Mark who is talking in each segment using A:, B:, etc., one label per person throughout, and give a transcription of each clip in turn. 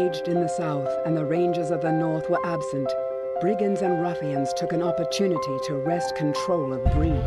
A: raged in the south and the rangers of the north were absent, brigands and ruffians took an opportunity to wrest control of Bree.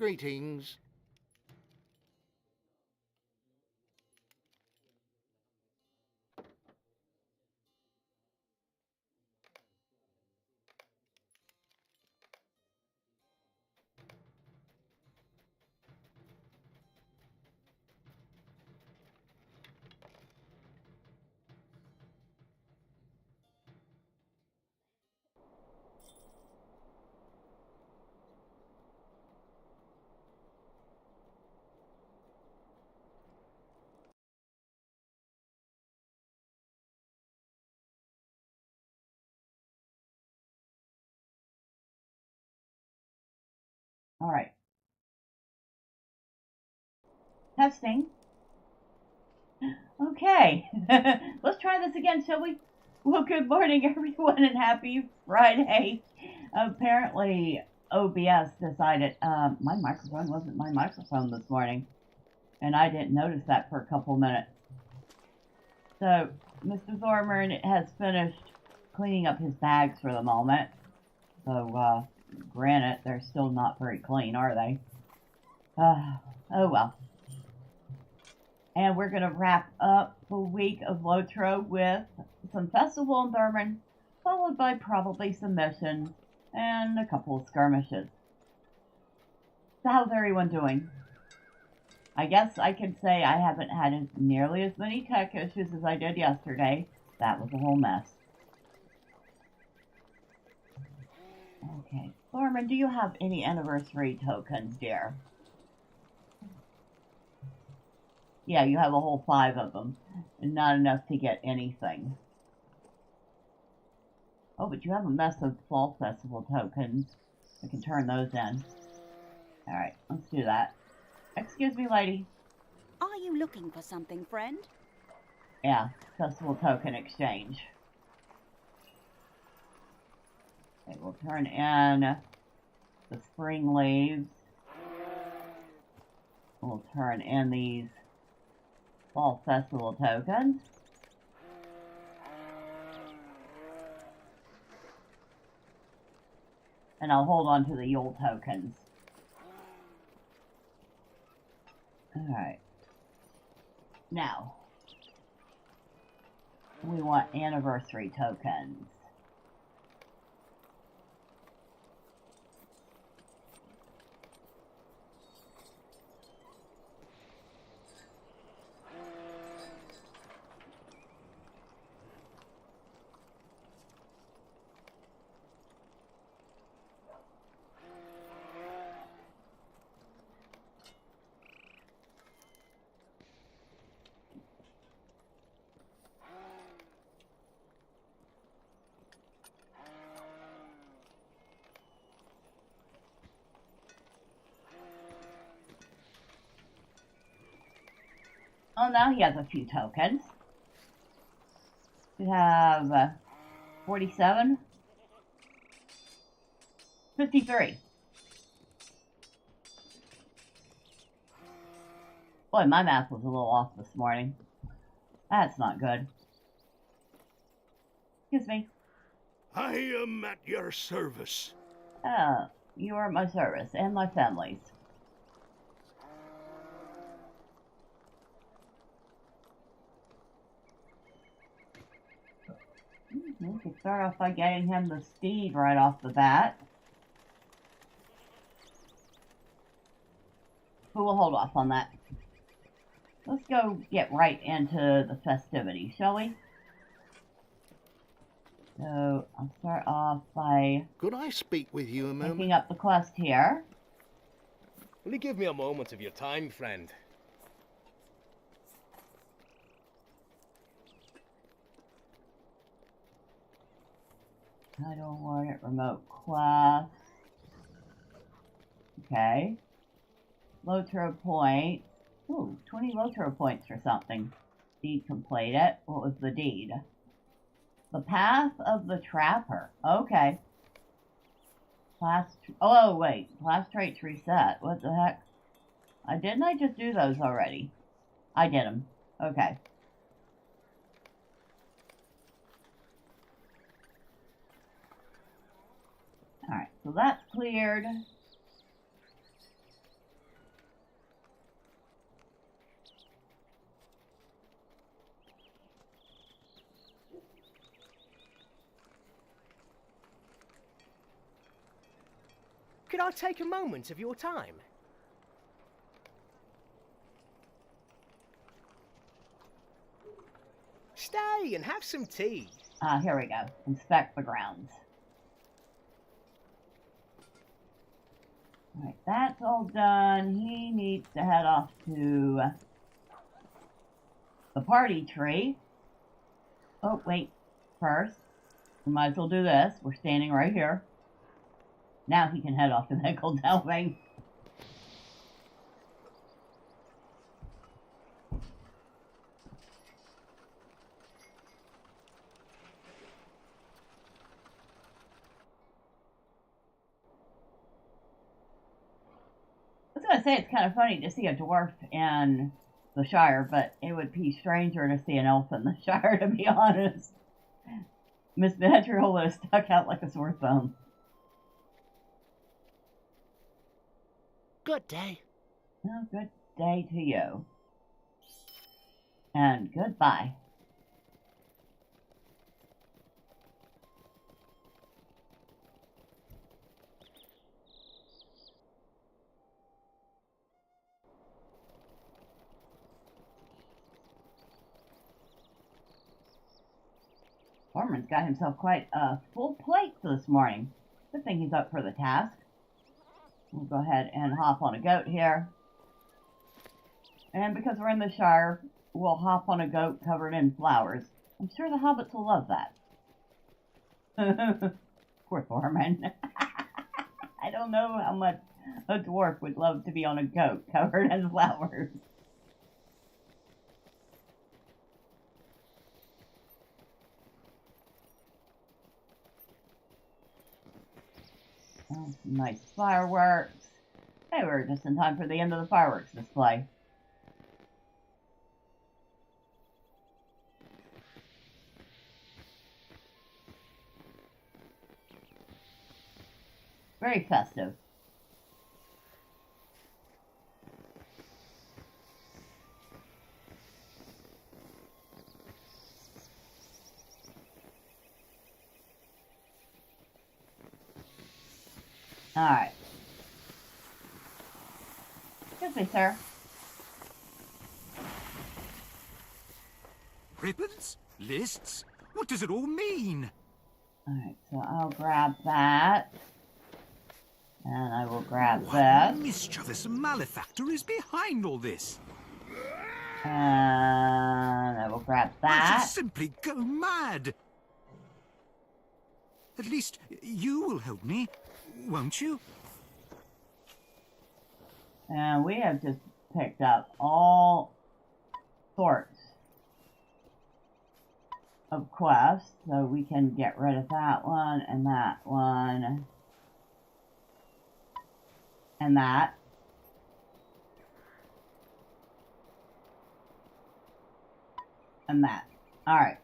B: Greetings.
C: All right. Testing. Okay. Let's try this again, shall we? Well, good morning, everyone, and happy Friday. Apparently, OBS decided my microphone wasn't my microphone this morning, and I didn't notice that for a couple minutes. So, Mr. Thormurn has finished cleaning up his bags for the moment. So, granted, they're still not very clean, are they? Oh well. And we're going to wrap up the week of LOTRO with some festival in Thormurn, followed by probably some missions and a couple of skirmishes. So how's everyone doing? I guess I can say I haven't had nearly as many tech issues as I did yesterday. That was a whole mess. Okay. Thormurn, do you have any anniversary tokens, dear? Yeah, you have a whole 5 of them, and not enough to get anything. Oh, but you have a mess of Fall Festival tokens. I can turn those in. Alright, let's do that. Excuse me, lady.
D: Are you looking for something, friend?
C: Yeah, Festival token exchange. Okay, we'll turn in the spring leaves. We'll turn in these Fall Festival tokens. And I'll hold on to the Yule tokens. Alright. Now, we want anniversary tokens. Oh, now he has a few tokens. We have 47, 53. Boy, my math was a little off this morning. That's not good. Excuse me.
B: I am at your service.
C: You are at my service and my family's. We could start off by getting him the steed right off the bat. But we'll hold off on that. Let's go get right into the festivities, shall we? So, I'll start off by...
B: Could I speak with you a moment?
C: Picking up the quest here.
E: Will you give me a moment of your time, friend?
C: Title warrant, remote quest. Okay. LOTRO points. Ooh, 20 LOTRO points for something. Deed completed. What was the deed? The Path of the Trapper. Okay. Oh, wait. Class traits reset. What the heck? Didn't I just do those already? I did them. Okay. Alright, so that's cleared.
E: Could I take a moment of your time? Stay and have some tea.
C: Here we go. Inspect the grounds. Alright, that's all done. He needs to head off to the party tree. Oh, wait. First, we might as well do this. We're standing right here. Now he can head off to the gold delving. I was going to say it's kind of funny to see a dwarf in the Shire, but it would be stranger to see an elf in the Shire, to be honest. Miss Beatrice would have stuck out like a sore thumb.
B: Good day.
C: Oh, good day to you. And goodbye. Thormurn's got himself quite a full plate this morning. Good thing he's up for the task. We'll go ahead and hop on a goat here. And because we're in the Shire, we'll hop on a goat covered in flowers. I'm sure the hobbits will love that. Poor Thormurn. I don't know how much a dwarf would love to be on a goat covered in flowers. Oh, some nice fireworks. Hey, we're just in time for the end of the fireworks display. Very festive. Alright. Excuse me, sir.
F: Ribbons? Lists? What does it all mean?
C: Alright, so I'll grab that. And I will grab
F: What
C: this.
F: mischievous malefactor is behind all this?
C: And I will grab
F: I
C: that.
F: shall simply go mad. At least you will help me, won't you?
C: And we have just picked up all sorts of quests, so we can get rid of that one and that one and that. And that. Alright.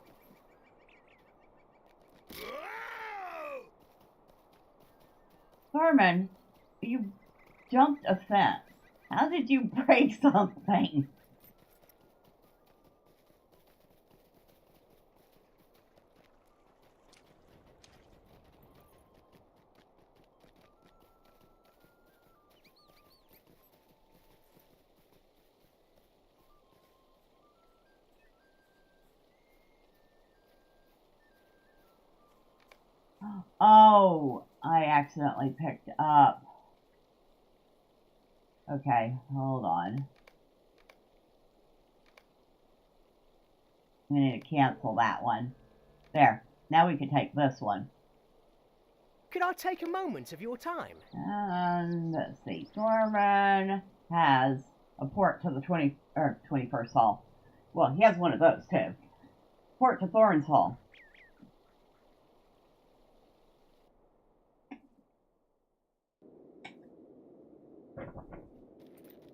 C: Thormurn, you jumped a fence. How did you break something? Oh, I accidentally picked up. Okay, hold on. I need to cancel that one. There. Now we can take this one.
E: Could I take a moment of your time?
C: And let's see. Thormurn has a port to the 21st Hall. Well, he has one of those too. Port to Thorn's Hall.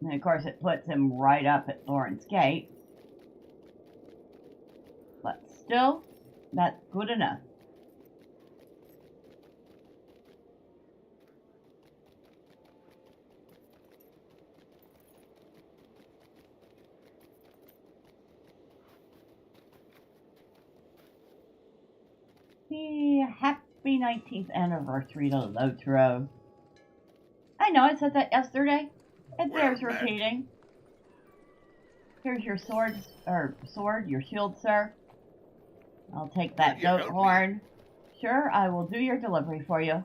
C: And of course it puts him right up at Thorn's Gate. But still, that's good enough. Happy 19th anniversary to LOTRO. know, I said that yesterday. It bears
B: Well met.
C: repeating. Here's your sword, your shield, sir. I'll take that
B: Could you
C: goat
B: help me?
C: horn. Sure, I will do your delivery for you.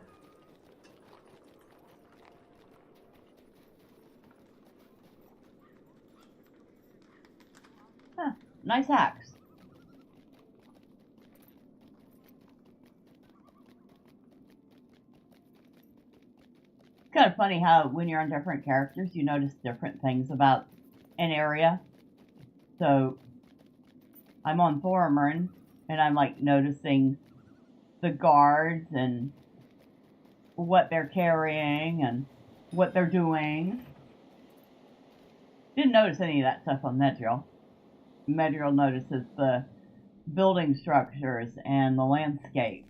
C: Huh, nice axe. It's kind of funny how when you're on different characters, you notice different things about an area. So, I'm on Thormurn, and I'm like noticing the guards and what they're carrying and what they're doing. Didn't notice any of that stuff on Medriel. Medriel notices the building structures and the landscape.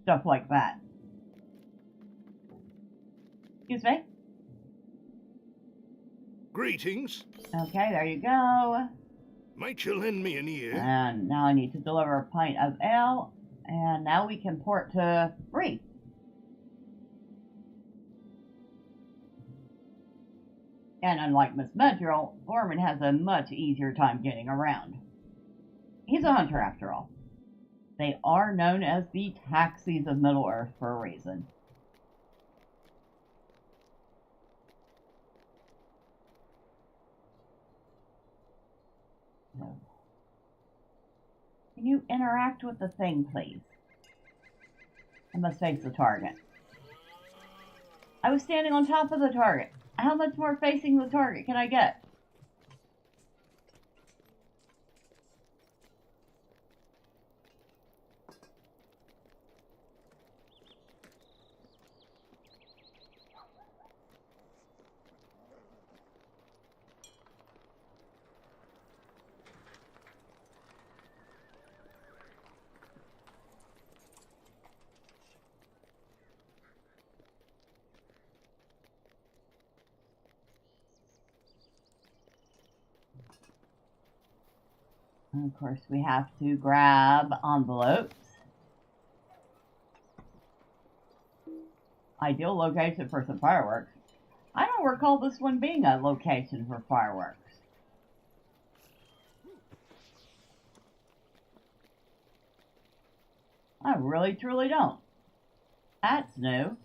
C: Stuff like that. Excuse me?
B: Greetings.
C: Okay, there you go.
B: Might you lend me an ear?
C: And now I need to deliver a pint of ale. And now we can port to Bree. And unlike Miss Medriel, Thormurn has a much easier time getting around. He's a hunter after all. They are known as the taxis of Middle-earth for a reason. So, can you interact with the thing, please? I must face the target. I was standing on top of the target. How much more facing the target can I get? And of course, we have to grab envelopes. Ideal location for some fireworks. I don't recall this one being a location for fireworks. I really, truly don't. That's new.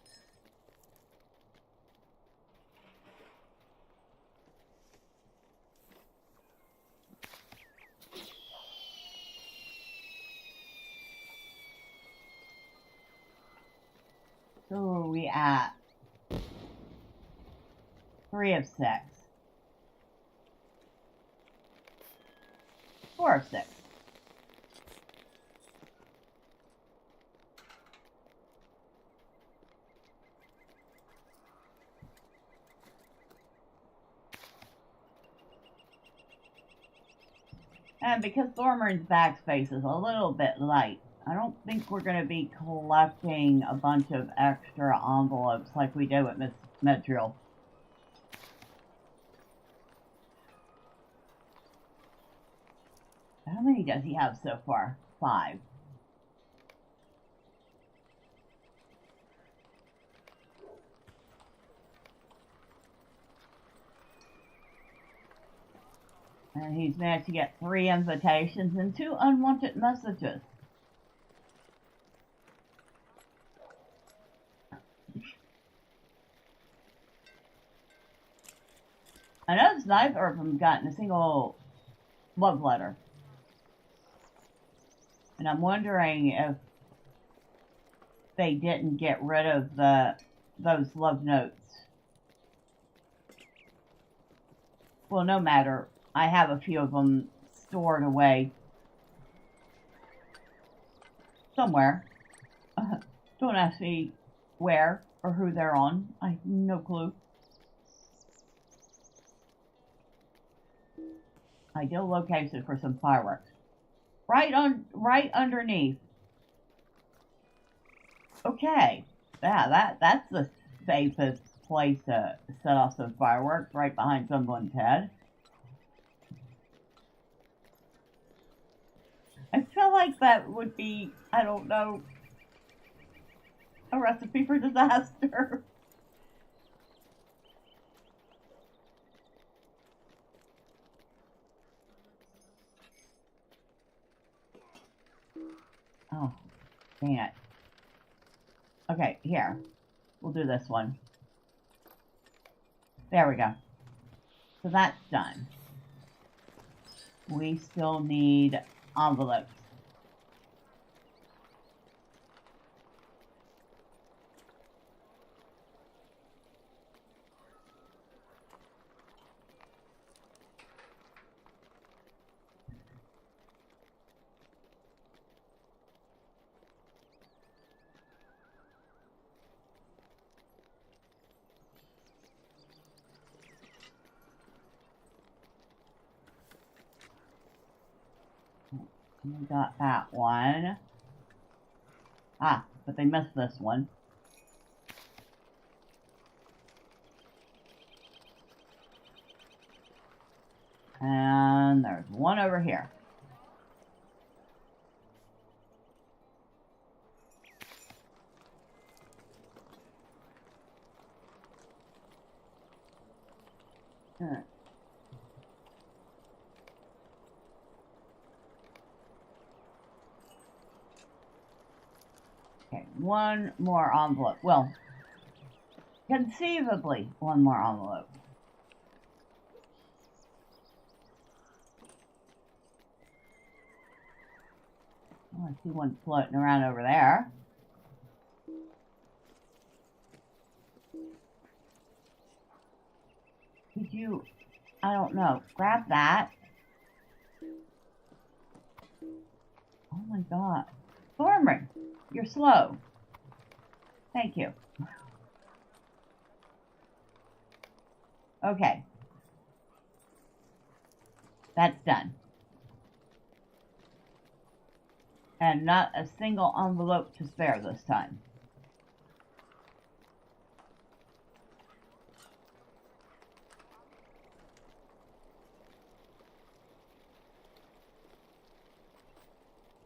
C: So where are we at? 3 of 6. 4 of 6. And because Thormurn's backspace is a little bit light, I don't think we're going to be collecting a bunch of extra envelopes like we did with Miss Medriel. How many does he have so far? 5. And he's managed to get 3 invitations and 2 unwanted messages. I noticed neither of them gotten a single love letter. And I'm wondering if they didn't get rid of those love notes. Well, no matter. I have a few of them stored away somewhere. Don't ask me where or who they're on. I have no clue. Ideal location for some fireworks. Right underneath. Okay. Yeah, that's the safest place to set off some fireworks, right behind someone's head. I feel like that would be, I don't know, A recipe for disaster. Oh, dang it. Okay, here. We'll do this one. There we go. So that's done. We still need envelopes. We got that one. Ah, but they missed this one. And there's one over here. Okay, one more envelope. Well, conceivably, one more envelope. Oh, I see one floating around over there. Could you, I don't know, grab that? Oh my god. Thormurn, you're slow. Thank you. Okay. That's done. And not a single envelope to spare this time.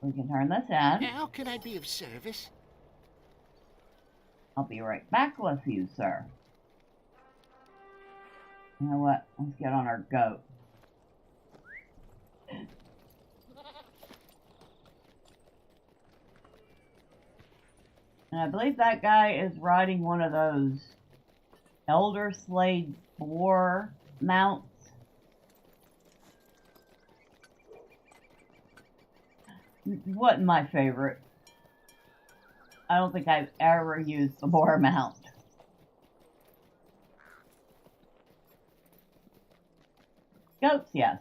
C: We can turn this in.
G: How can I be of service?
C: I'll be right back with you, sir. You know what? Let's get on our goat. And I believe that guy is riding one of those Elder Slade boar mounts. Wasn't my favorite. I don't think I've ever used the boar mount. Goats, yes.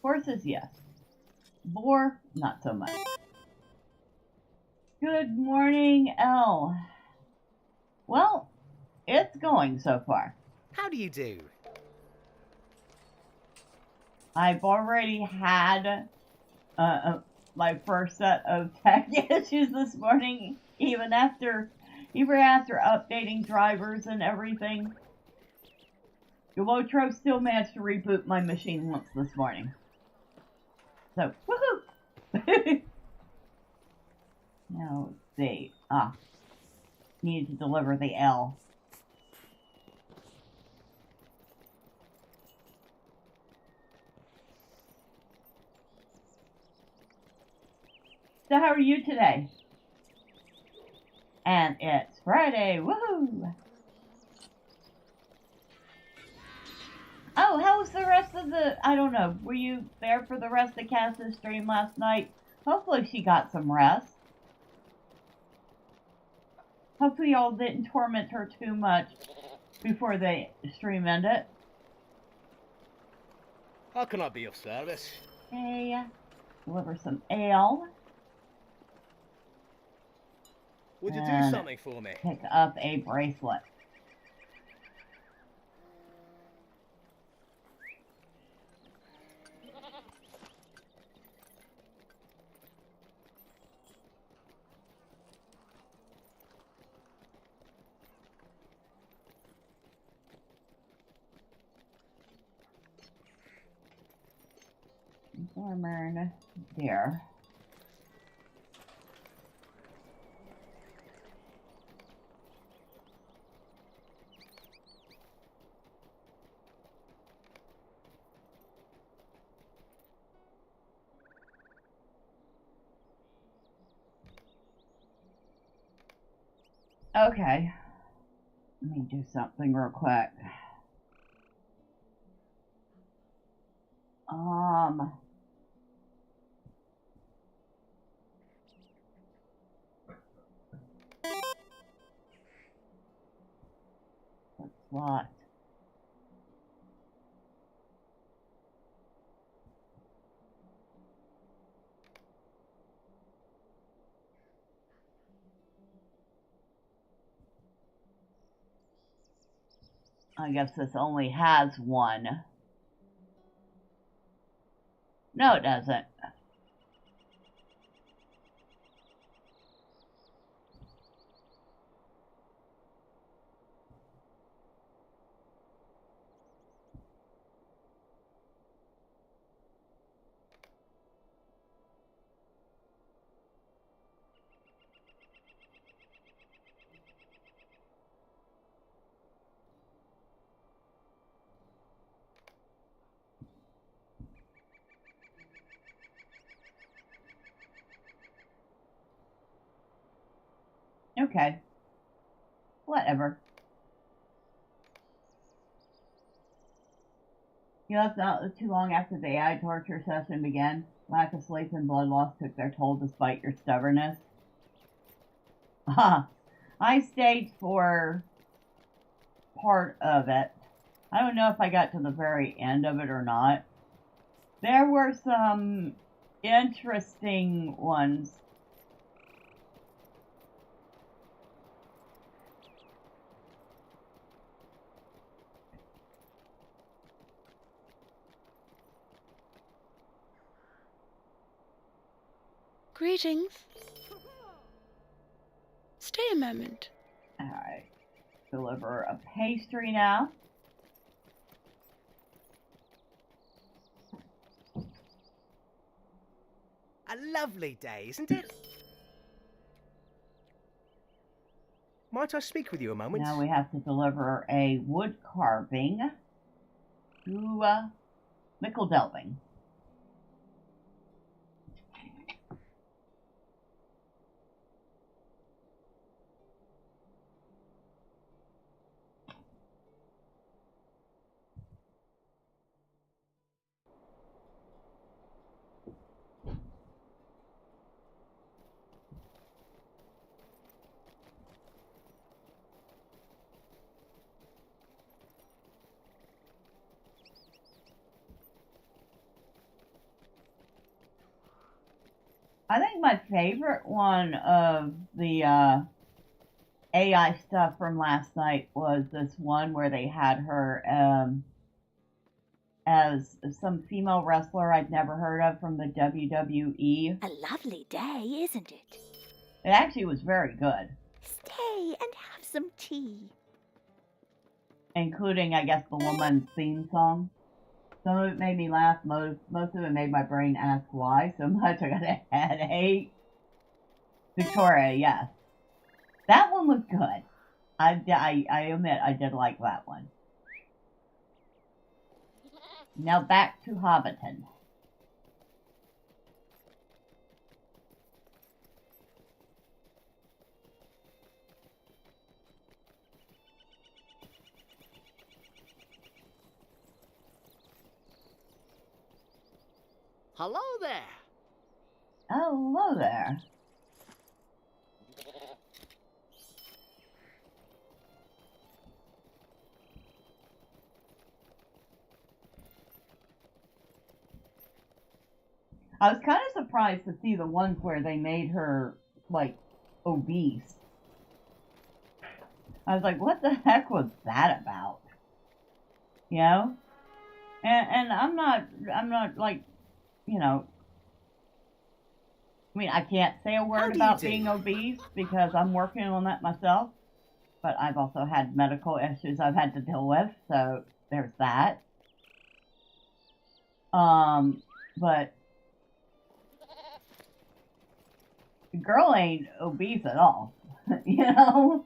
C: Horses, yes. Boar, not so much. Good morning, Elle. Well, it's going so far.
E: How do you do?
C: I've already had my first set of tech issues this morning, even after updating drivers and everything. LOTRO still managed to reboot my machine once this morning. So, woohoo! Now, let's see. Needed to deliver the L. So how are you today? And it's Friday, woohoo! Oh, how was the rest of the, I don't know, were you there for the rest of Cass's stream last night? Hopefully she got some rest. Hopefully y'all didn't torment her too much before the stream ended.
E: How can I be of service?
C: Okay, deliver some ale.
E: Would you do
C: And
E: something for me?
C: pick up a bracelet. Thormurn, there. Okay. Let me do something real quick. That's what. I guess this only has one. No, it doesn't. Okay. Whatever. You know, it's not too long after the AI torture session began. Lack of sleep and blood loss took their toll despite your stubbornness. I stayed for part of it. I don't know if I got to the very end of it or not. There were some interesting ones.
G: Greetings. Stay a moment.
C: Alright. Deliver a pastry now.
E: A lovely day, isn't it? Might I speak with you a moment?
C: Now we have to deliver a wood carving to Mickle Delving. I think my favorite one of the AI stuff from last night was this one where they had her as some female wrestler I'd never heard of from the WWE.
D: A lovely day, isn't it?
C: It actually was very good,
D: Stay and have some tea.
C: including, I guess, the woman's theme song. Some of it made me laugh. Most of it made my brain ask why so much. I got a headache. Victoria, yes. That one was good. I admit I did like that one. Now back to Hobbiton.
E: Hello there.
C: Oh, hello there. I was kind of surprised to see the ones where they made her, like, obese. I was like, what the heck was that about? You know? And I'm not like, you know, I mean, I can't say a word about being obese because I'm working on that myself. But I've also had medical issues I've had to deal with, so there's that. But the girl ain't obese at all, you know?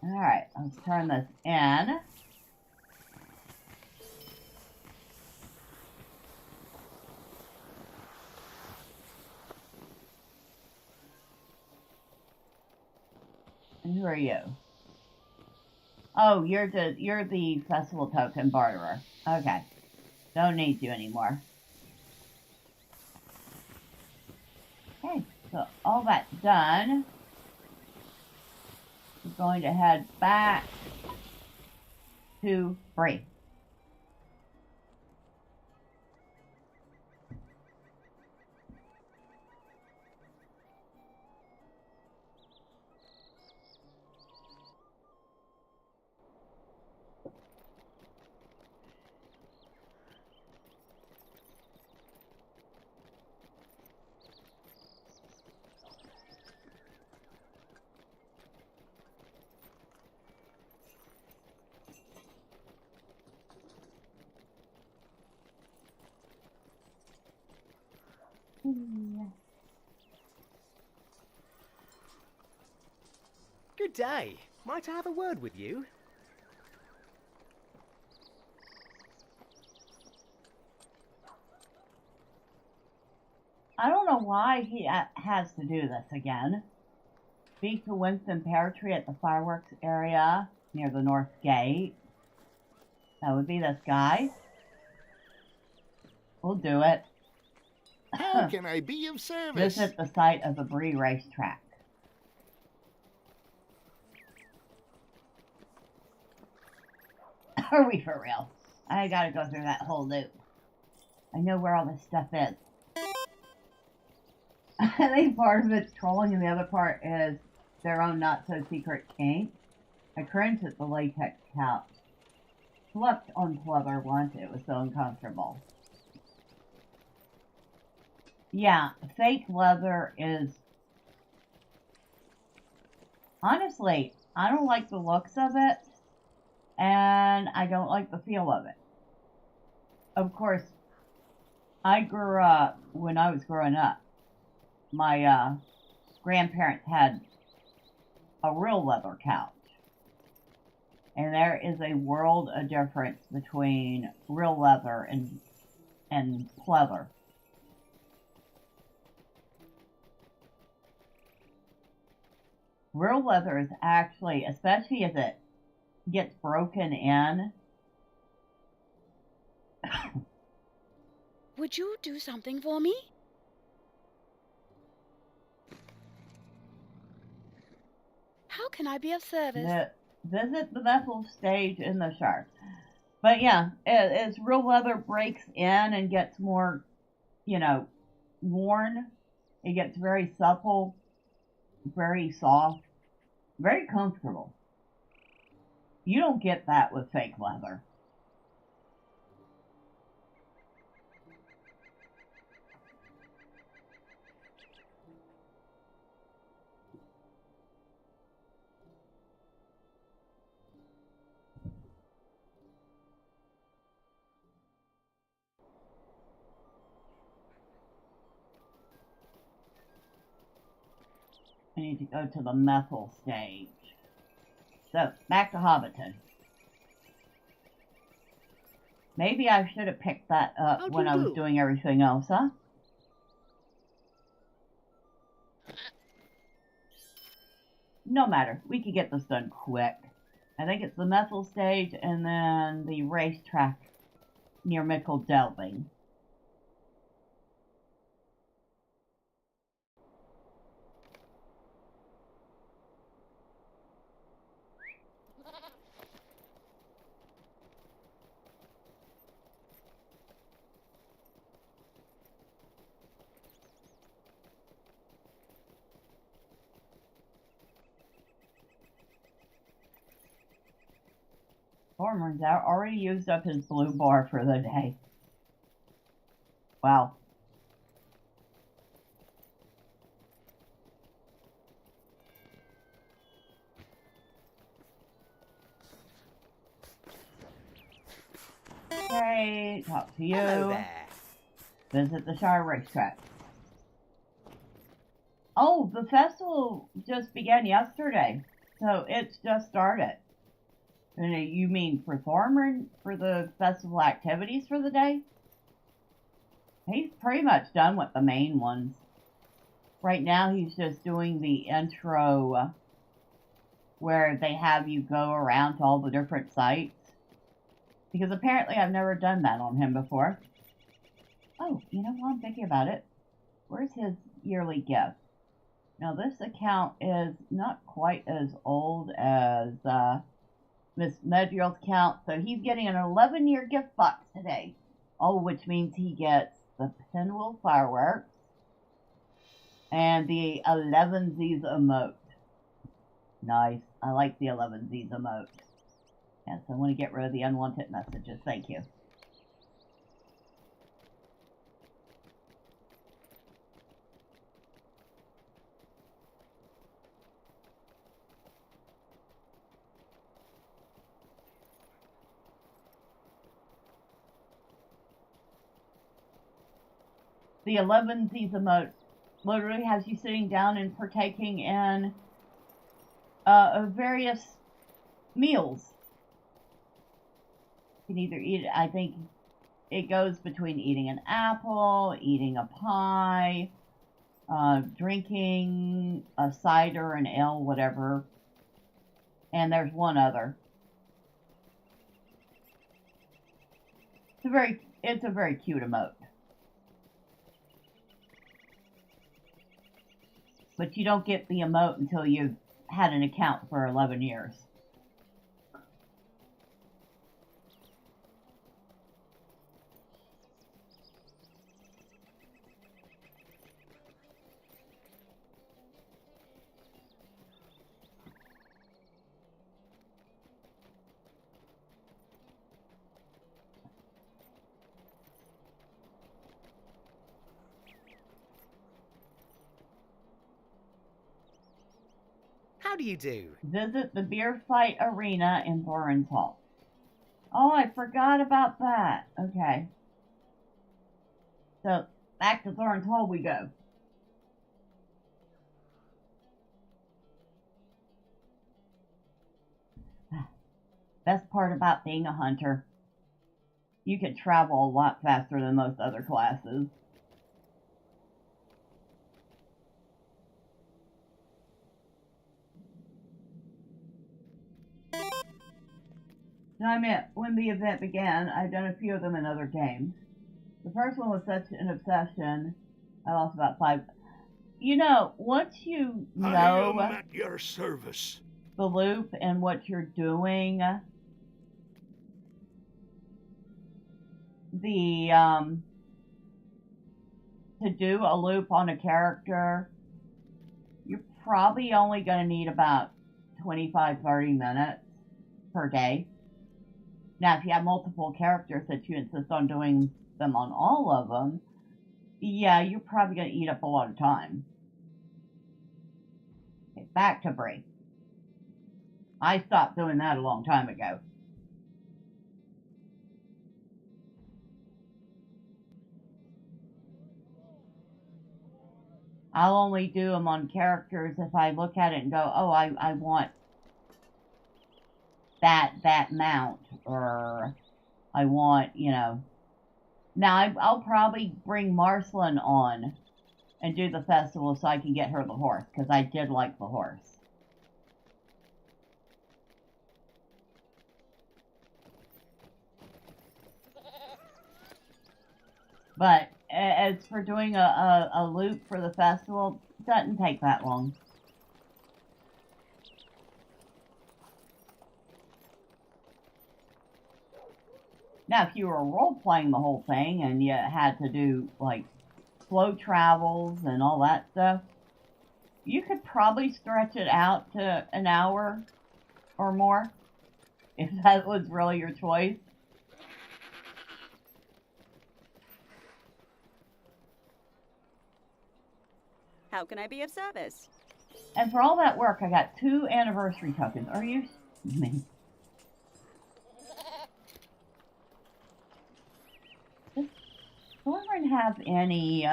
C: Alright, let's turn this in. And who are you? Oh, you're the festival token barterer. Okay. Don't need you anymore. Okay, so all that's done. We're going to head back to Bree.
E: Good day. Might I have a word with you?
C: I don't know why he has to do this again. Speak to Winston Peartree at the fireworks area near the North Gate. That would be this guy. We'll do it.
B: How can I be of service?
C: Visit the site of the Bree racetrack. Are we for real? I gotta go through that whole loop. I know where all this stuff is. I think part of it's trolling and the other part is their own not-so-secret kink. I cringed at the latex couch. Slept on pleather once, it was so uncomfortable. Yeah, fake leather is... Honestly, I don't like the looks of it, and I don't like the feel of it. Of course, I grew up, when I was growing up, my grandparents had a real leather couch. And there is a world of difference between real leather and pleather. Real leather is actually, especially as it gets broken in.
G: Would you do something for me? How can I be of service?
C: Visit the vessel stage in the shark. But yeah, as real leather breaks in and gets more, worn, it gets very supple, very soft, very comfortable. You don't get that with fake leather. I need to go to the methyl stage. So, back to Hobbiton. Maybe I should have picked that up when I was doing everything else, huh? No matter. We could get this done quick. I think it's the methyl stage and then the racetrack near Mickle Delving. Thormurn's already used up his blue bar for the day. Wow. Okay, talk to you.
E: Hello there.
C: Visit the Shire racetrack. Oh, the festival just began yesterday. So it's just started. And you mean for Thormurn, for the festival activities for the day? He's pretty much done with the main ones. Right now he's just doing the intro where they have you go around to all the different sites. Because apparently I've never done that on him before. Oh, you know, while I'm thinking about it, where's his yearly gift? Now this account is not quite as old as Miss Medriel's account, so he's getting an 11-year gift box today. Oh, which means he gets the Pinwheel Fireworks and the 11sies emote. Nice. I like the 11sies emote. Yes, I want to get rid of the unwanted messages. Thank you. The 11sies emote literally has you sitting down and partaking in various meals. You can either eat, I think it goes between eating an apple, eating a pie, drinking a cider, an ale, whatever. And there's one other. It's a very cute emote. But you don't get the emote until you've had an account for 11 years.
H: How do you do?
C: Visit the beer fight arena in Thorn's Hall. Oh, I forgot about that. Okay. So, back to Thorn's Hall we go. Best part about being a hunter. You can travel a lot faster than most other classes. Now, I meant when the event began, I've done a few of them in other games. The first one was such an obsession, I lost about 5. You know, once you know
B: I am at your service.
C: The loop and what you're doing, to do a loop on a character, you're probably only going to need about 25-30 minutes per day. Now, if you have multiple characters that you insist on doing them on all of them, yeah, you're probably going to eat up a lot of time. Okay, back to Bree. I stopped doing that a long time ago. I'll only do them on characters if I look at it and go, oh, I want that mount, or I want, you know. Now, I'll probably bring Marcelin on and do the festival so I can get her the horse, because I did like the horse. But as for doing a loop for the festival, it doesn't take that long. Now, if you were role-playing the whole thing and you had to do, like, slow travels and all that stuff, you could probably stretch it out to an hour or more, if that was really your choice.
I: How can I be of service?
C: And for all that work, I got 2 anniversary tokens. Are you... me? Does Thormurn have any...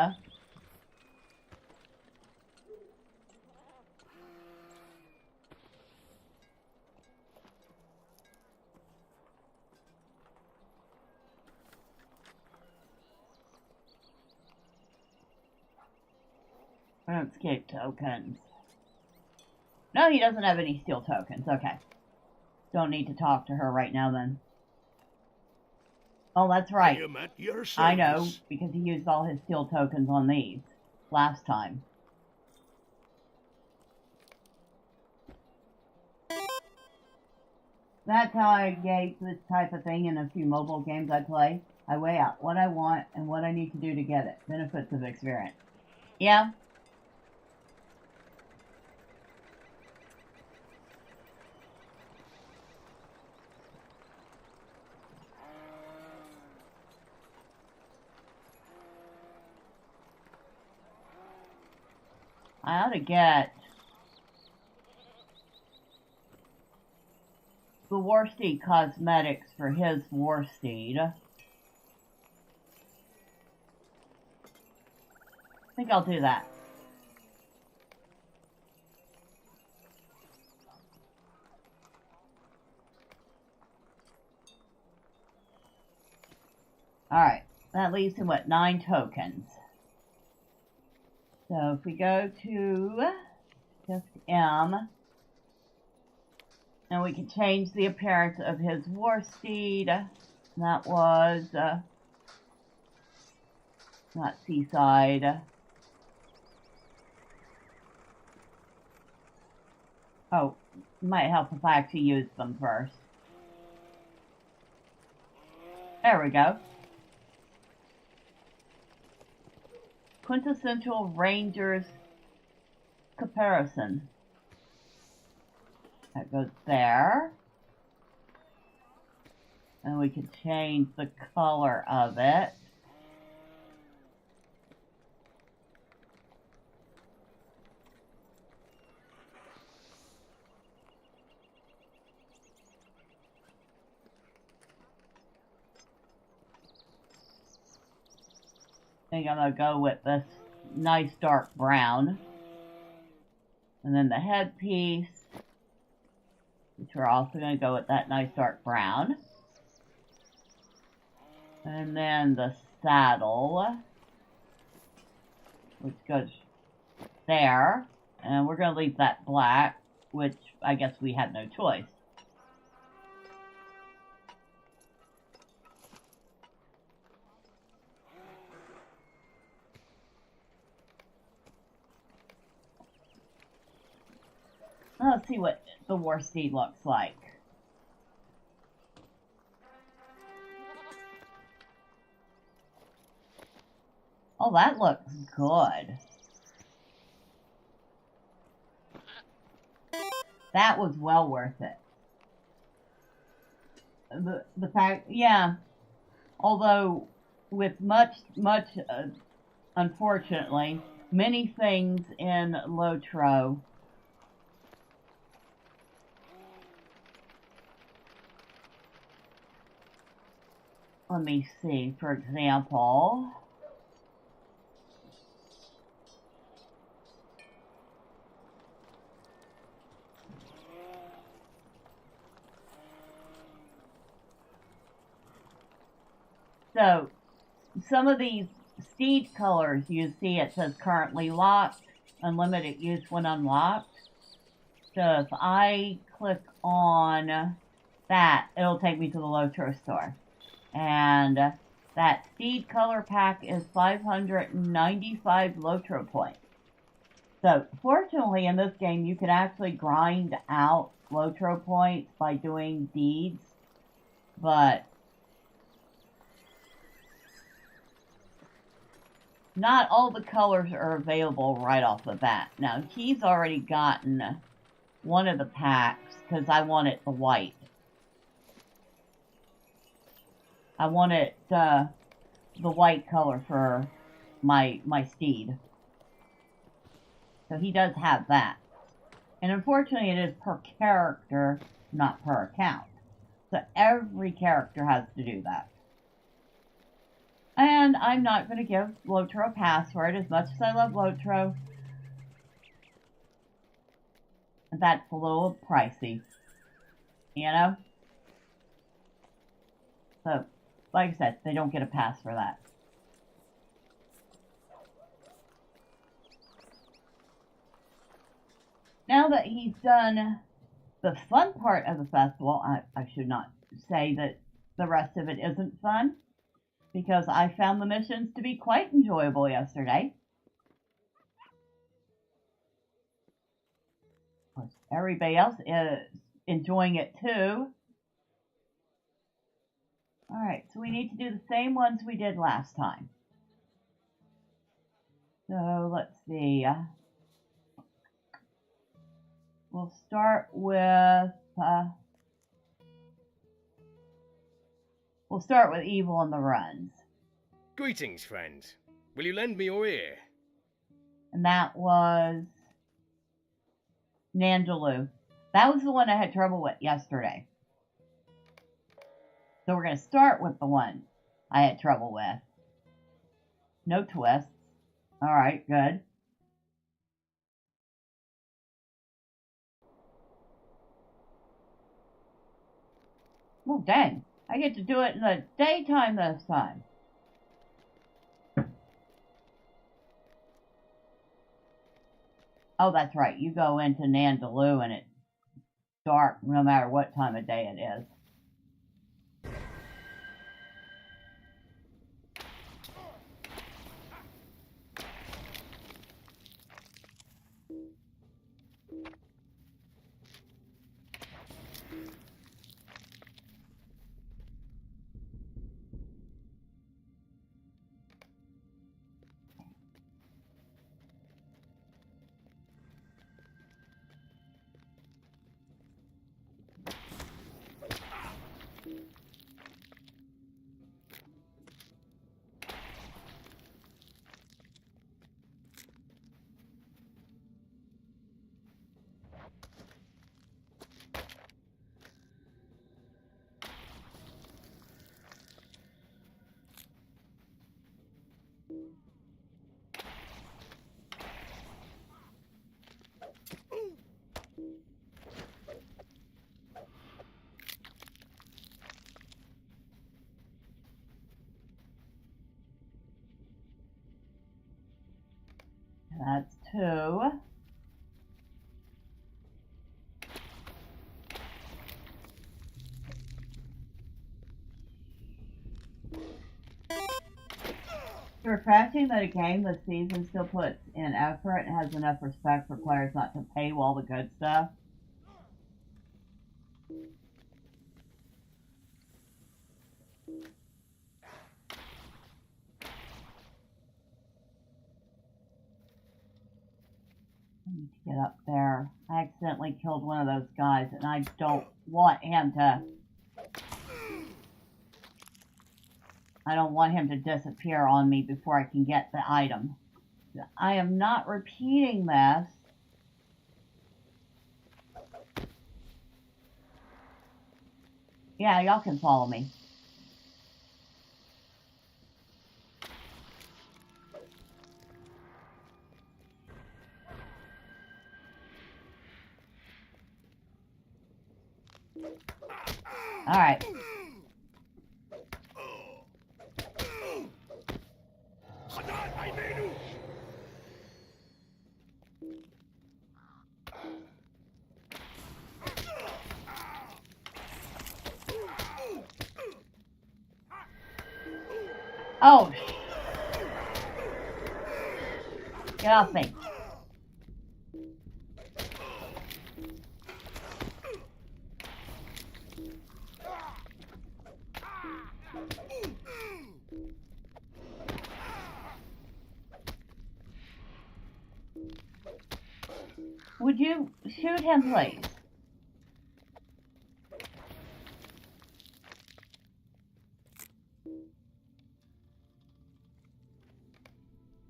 C: Escape tokens. No, he doesn't have any steel tokens. Okay. Don't need to talk to her right now then. Oh, that's right.
B: I am at your service.
C: I know, because he used all his steel tokens on these last time. That's how I gauge this type of thing in a few mobile games I play. I weigh out what I want and what I need to do to get it. Benefits of experience. Yeah. I ought to get the Warsteed cosmetics for his Warsteed. I think I'll do that. Alright, that leaves him, what, 9 tokens. So if we go to just M, and we can change the appearance of his Warsteed. That was not Seaside. Oh, might help if I actually use them first. There we go. Quintessential Rangers comparison. That goes there. And we can change the color of it. I think I'm going to go with this nice dark brown. And then the headpiece, which we're also going to go with that nice dark brown. And then the saddle, which goes there. And we're going to leave that black, which I guess we had no choice. Let's see what the Warsteed looks like. Oh, that looks good. That was well worth it. The fact, yeah. Although, with much, unfortunately, many things in LOTRO let me see, for example, so some of these steed colors you see it says currently locked, unlimited use when unlocked. So if I click on that, it'll take me to the LOTRO store. And that steed color pack is 595 LOTRO points. So, fortunately in this game, you can actually grind out LOTRO points by doing deeds. But not all the colors are available right off the bat. Now, he's already gotten one of the packs because I wanted the white. I wanted the white color for my steed. So he does have that. And unfortunately it is per character, not per account. So every character has to do that. And I'm not going to give LOTRO a password as much as I love LOTRO. That's a little pricey. You know? So, like I said, they don't get a pass for that. now that he's done the fun part of the festival, I should not say that the rest of it isn't fun, because I found the missions to be quite enjoyable yesterday. Of course, everybody else is enjoying it too. Alright, so we need to do the same ones we did last time. So let's see. We'll start with evil in the runs.
E: Greetings, friend. Will you lend me your ear?
C: And that was Nandaloo. That was the one I had trouble with yesterday. So we're going to start with the one I had trouble with. No twists. Alright, good. Oh, dang. I get to do it in the daytime this time. Oh, that's right. You go into Nandaloo and it's dark no matter what time of day it is. That's 2. Refreshing that a game this season still puts in effort and has enough respect for players not to pay all the good stuff. I need to get up there. I accidentally killed one of those guys and I don't want him to... I don't want him to disappear on me before I can get the item. I am not repeating this. Yeah, y'all can follow me. All right. Oh, get off me. Would you shoot him, please?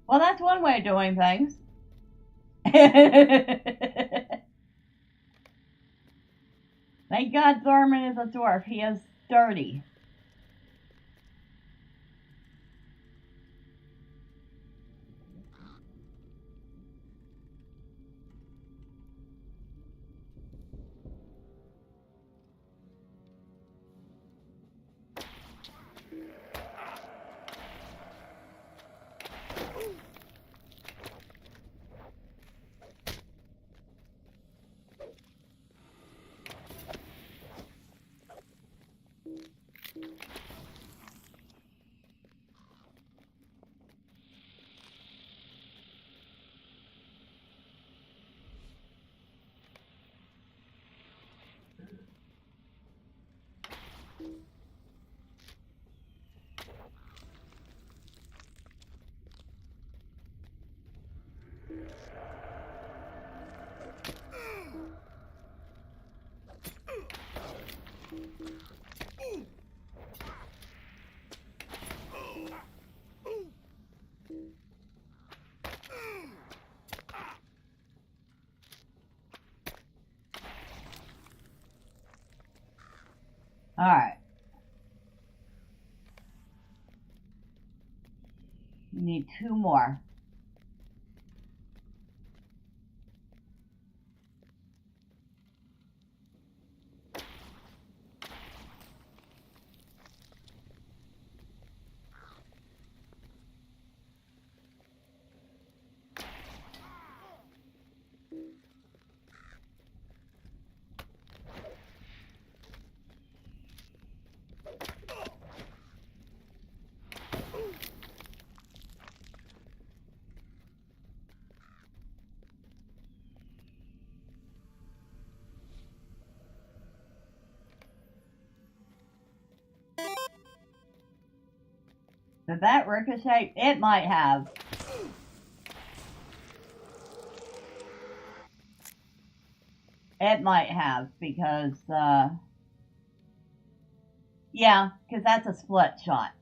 C: Well, that's one way of doing things. Thank God Thormurn is a dwarf. He is dirty. Alright. We need 2 more. Did that ricochet? It might have. It might have, because, yeah, because that's a split shot.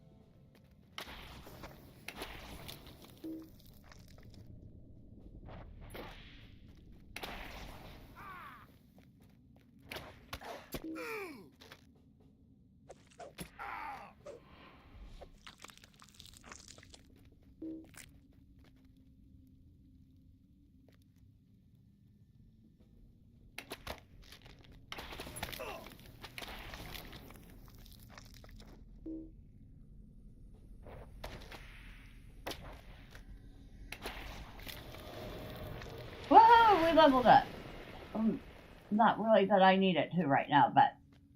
C: Woohoo! We leveled up. Not really that I need it to right now, but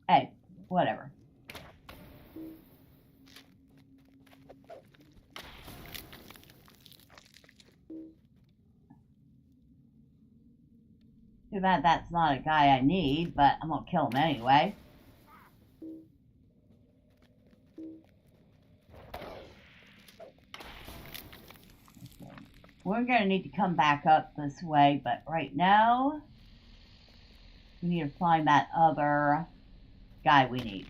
C: hey, whatever. Too bad that's not a guy I need, but I'm gonna kill him anyway. We're going to need to come back up this way, but right now, we need to find that other guy we need.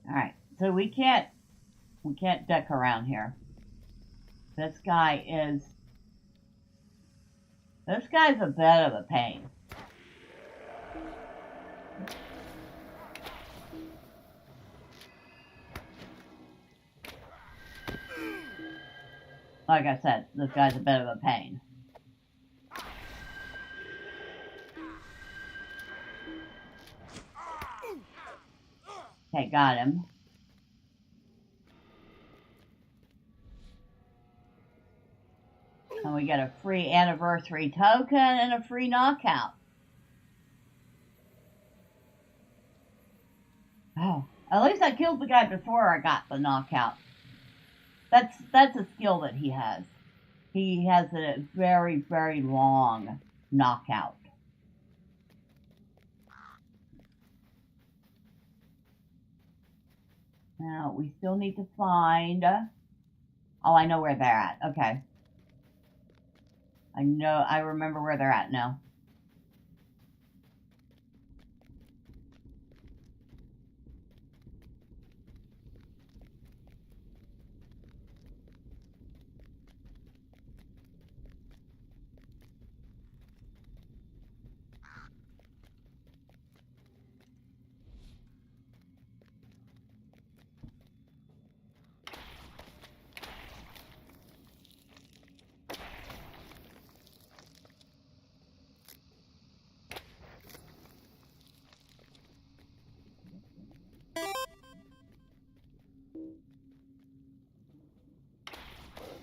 C: Alright, so we can't duck around here. This guy's a bit of a pain. Like I said, this guy's a bit of a pain. Okay, got him. And we get a free anniversary token and a free knockout. Oh, at least I killed the guy before I got the knockout. That's a skill that he has. He has a very, very long knockout. Now, we still need to find... Oh, I know where they're at. Okay. I remember where they're at now.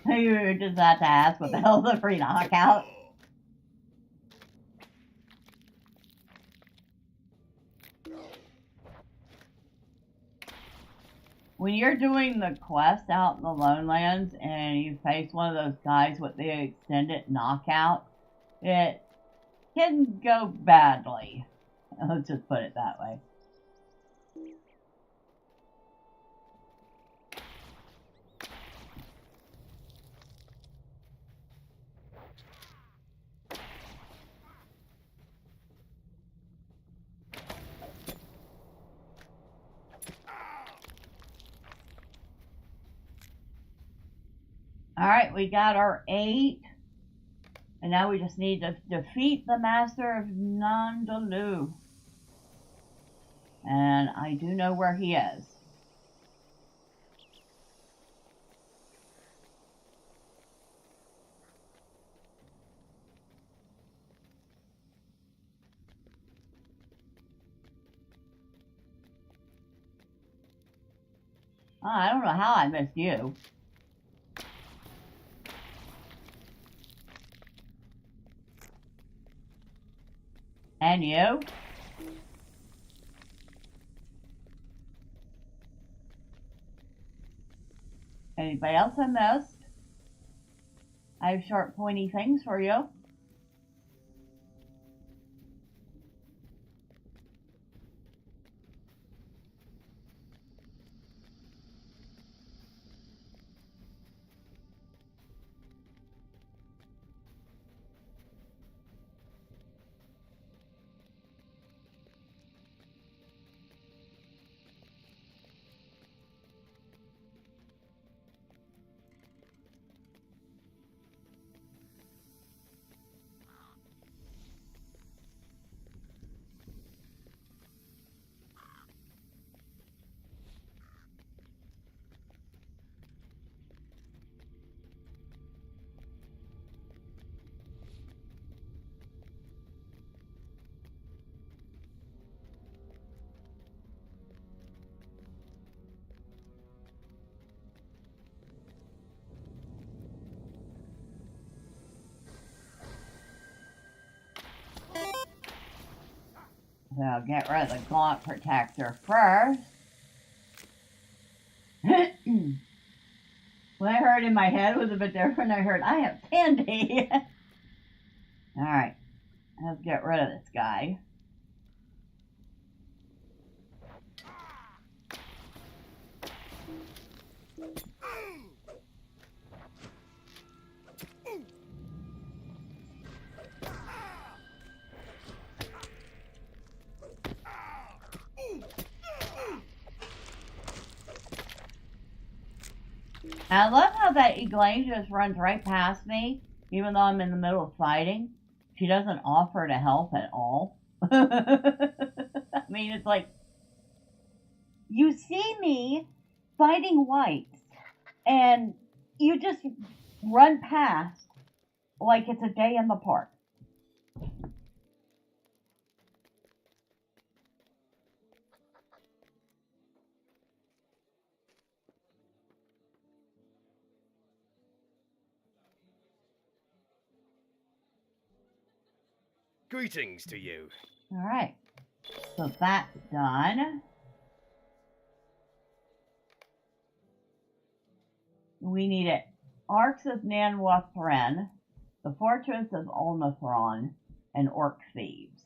C: You just have to ask what the hell is a free knockout. When you're doing the quest out in the Lonelands and you face one of those guys with the extended knockout, it can go badly. Let's just put it that way. Alright, we got our 8. And now we just need to defeat the Master of Nandaloo. And I do know where he is. Oh, I don't know how I missed you. And you? Anybody else I missed? I have sharp pointy things for you. So get rid of the Gaunt Protector first. What I heard in my head was a bit different. I heard, I have candy. Alright, let's get rid of this guy. I love how that Eglaine just runs right past me, even though I'm in the middle of fighting. She doesn't offer to help at all. I mean, it's like, you see me fighting whites, and you just run past like it's a day in the park.
E: Greetings to you.
C: Alright, so that's done. We need it. Arcs of Nanwathren, the Fortress of Ulnathron, and Orc Thieves.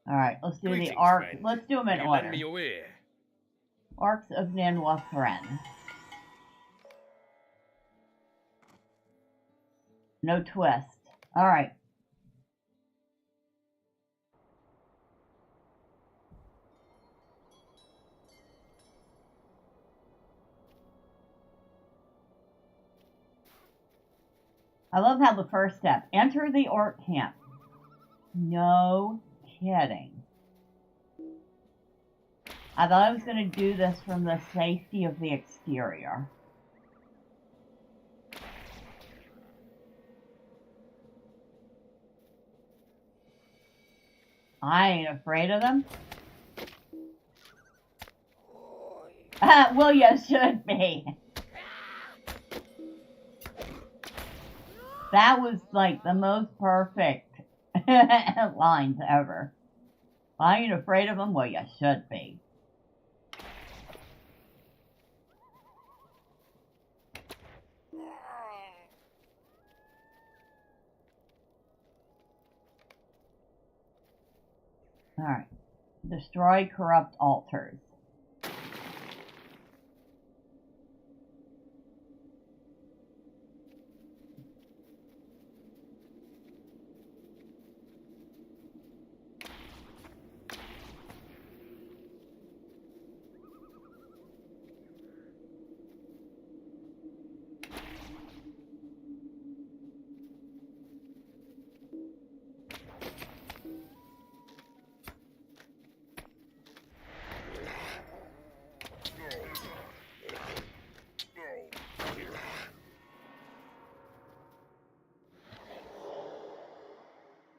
C: Alright, let's do
E: Greetings,
C: the arc.
E: friend.
C: Let's do them in
E: Will you
C: order.
E: lend me your ear?
C: Arcs of Nanwathren. No twist. Alright. I love how the first step, enter the orc camp. No kidding. I thought I was going to do this from the safety of the exterior. I ain't afraid of them. Well, you should be. That was like the most perfect lines ever. I ain't afraid of them. Well, you should be. Alright. Destroy corrupt altars.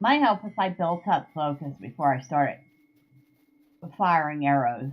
C: Might help if I built up focus before I started firing arrows.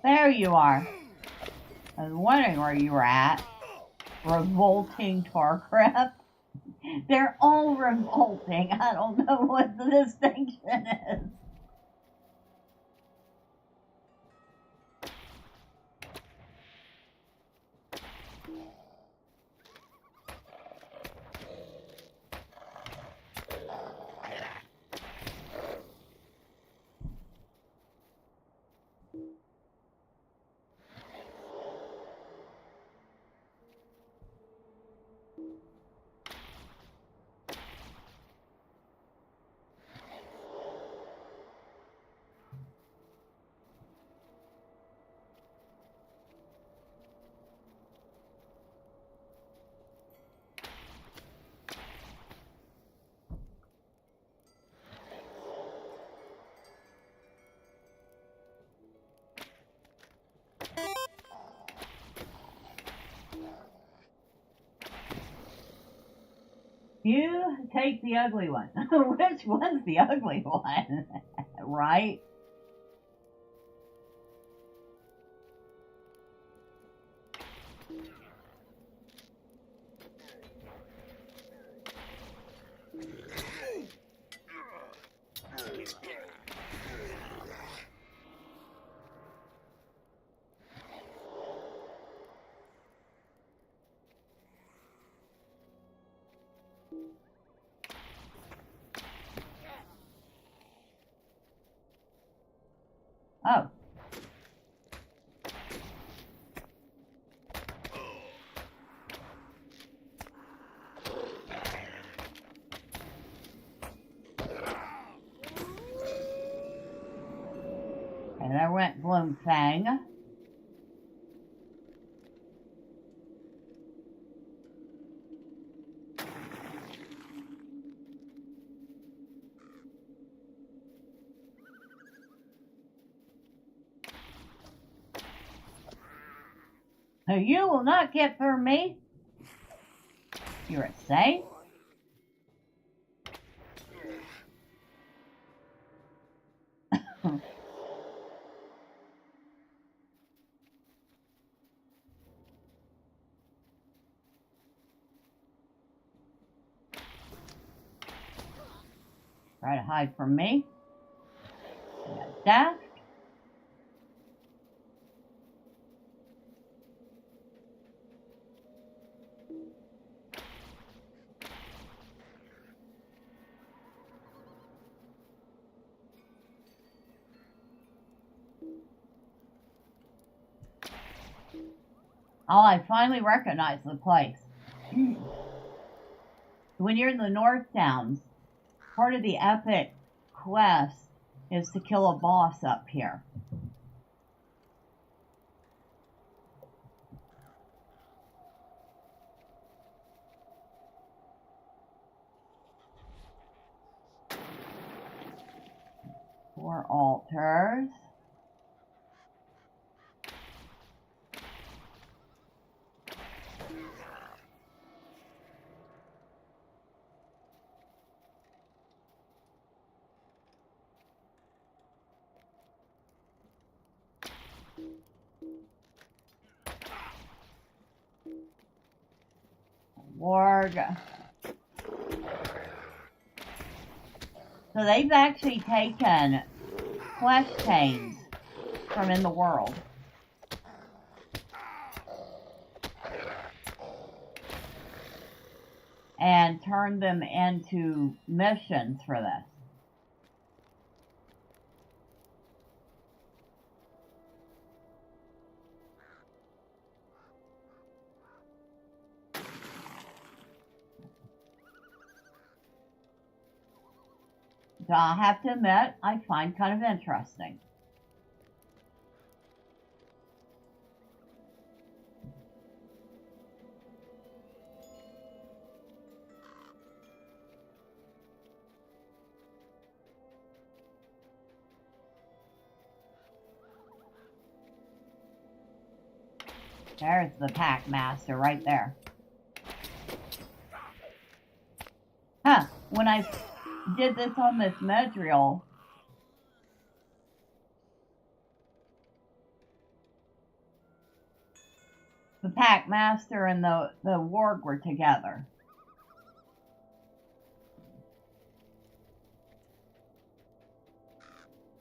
C: There you are. I was wondering where you were at. Revolting Tarcraft. They're all revolting. I don't know what the distinction is. You take the ugly one. Which one's the ugly one? Right? Oh. And I went Gloomfang. You will not get through me. You're a saint. Try to hide from me. I got death. Oh, I finally recognize the place. When you're in the North Towns, part of the epic quest is to kill a boss up here. Four altars. Warg. So they've actually taken flesh tames from in the world. And turned them into missions for this. So I have to admit, I find kind of interesting. There's the pack master right there. Huh, when I did this on this Medriel, the pack master and the warg were together.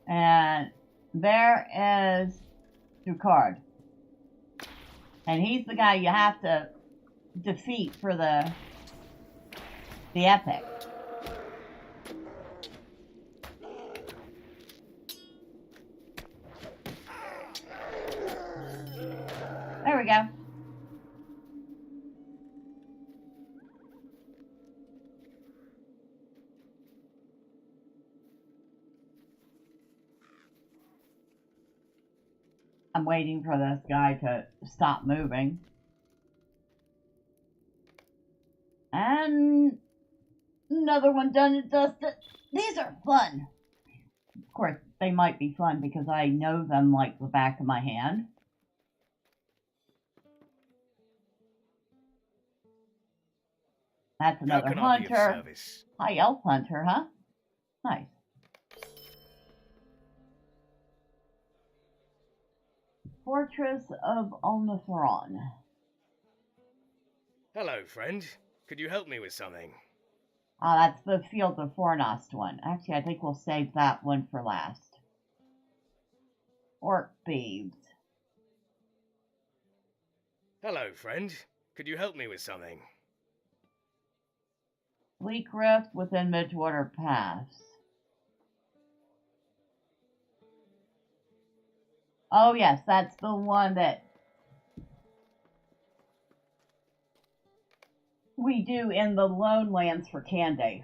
C: And there is Ducard. And he's the guy you have to defeat for the epic. There we go. I'm waiting for this guy to stop moving. And another one done and dusted. These are fun. Of course, they might be fun because I know them like the back of my hand. That's another hunter. High elf hunter, huh? Nice. Fortress of Thormurn.
E: Hello, friend. Could you help me with something?
C: That's the Field of Fornost one. Actually, I think we'll save that one for last. Orc Thieves.
E: Hello, friend. Could you help me with something?
C: Bleak Rift within Midgewater Pass. Oh yes, that's the one that we do in the Lone Lands for Candave.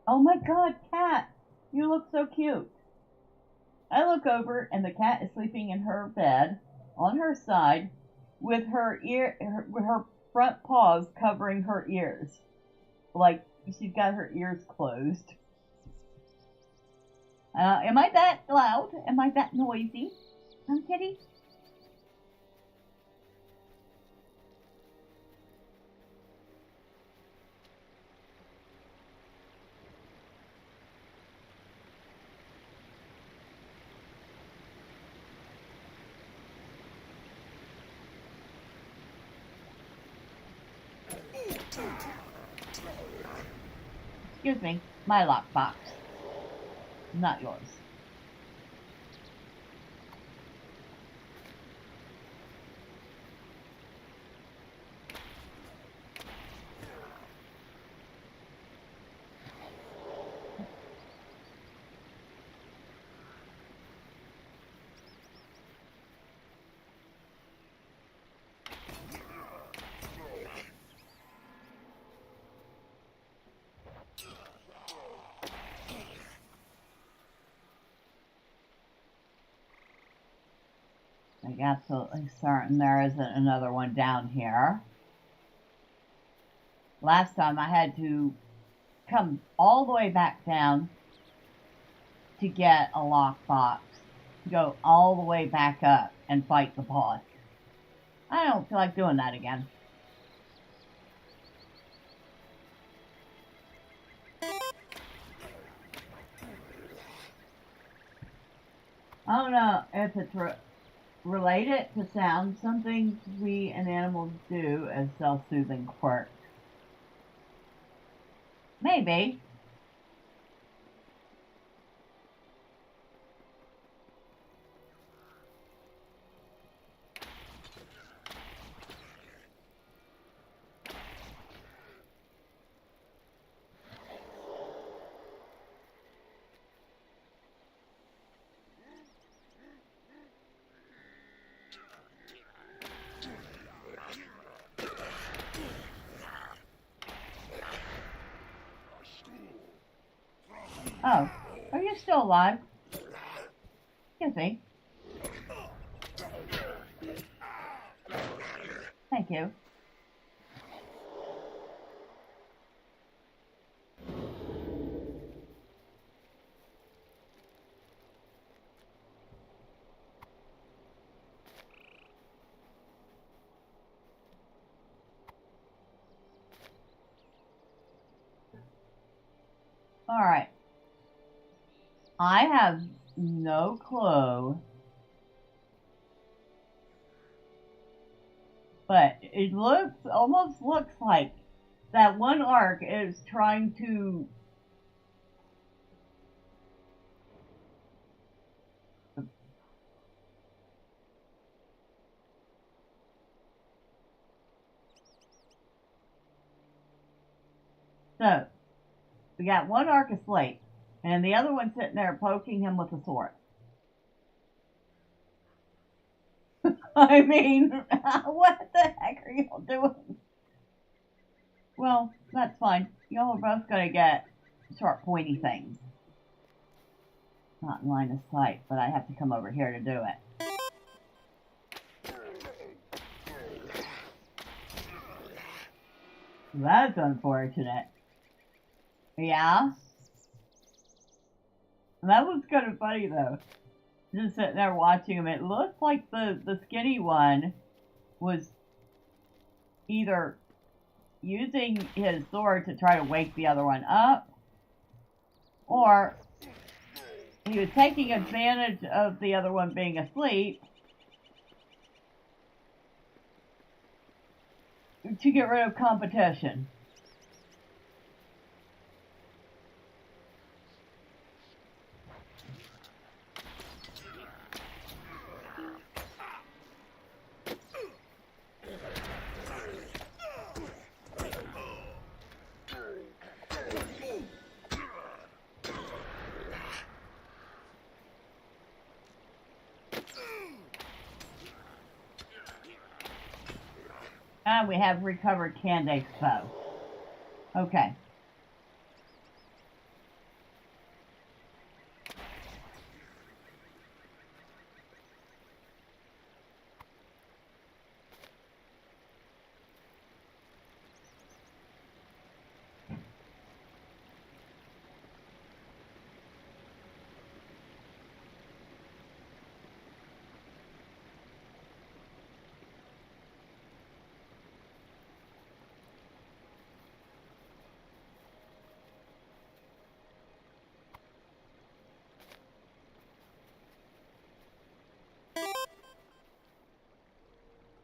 C: Oh my god, cat! You look so cute. I look over and the cat is sleeping in her bed on her side with her front paws covering her ears. Like she's got her ears closed. Am I that loud? Am I that noisy? Kitty? Excuse me, my lockbox. Not yours. like absolutely certain there isn't another one down here. Last time I had to come all the way back down to get a lockbox, to go all the way back up and fight the boss. I don't feel like doing that again. I don't know if it's related to sound. Some things we and animals do as self-soothing quirks. Maybe. Oh, are you still alive? Excuse me. Thank you. All right. I have no clue, but it almost looks like that one arc is trying to so we got one arc asleep and the other one sitting there poking him with a sword. I mean, what the heck are y'all doing? Well, that's fine. Y'all are both gonna get sharp, pointy things. Not in line of sight, but I have to come over here to do it. That's unfortunate. Yeah? That was kind of funny, though. Just sitting there watching him. It looked like the skinny one was either using his sword to try to wake the other one up, or he was taking advantage of the other one being asleep to get rid of competition. And we have recovered Candace's bow. Okay.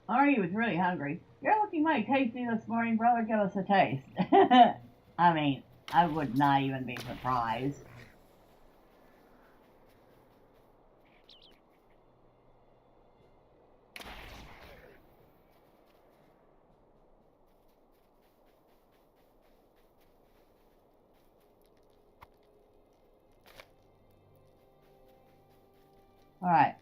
C: Ari was really hungry. You're looking mighty tasty this morning, brother. Give us a taste. I mean, I would not even be surprised. All right.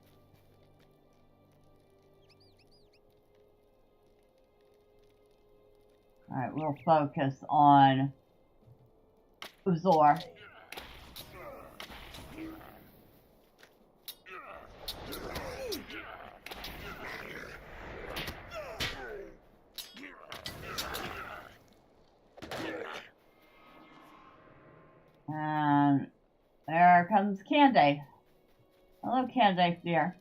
C: Alright, we'll focus on Uzor. And there comes Candace. Hello, Candace, dear.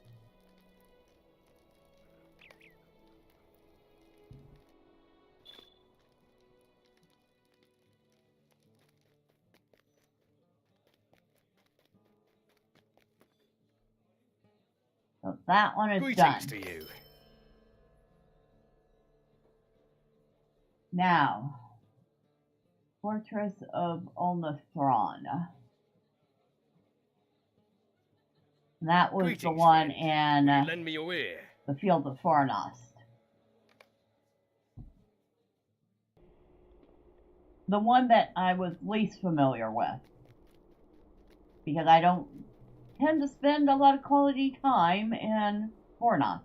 C: So that one is done.
E: Greetings to you.
C: Now, Fortress of Olnathron. That was
E: Greetings,
C: the one
E: friend.
C: in
E: Will you lend me your ear?
C: the Field of Fornost. The one that I was least familiar with. Because I don't tend to spend a lot of quality time in Fornost.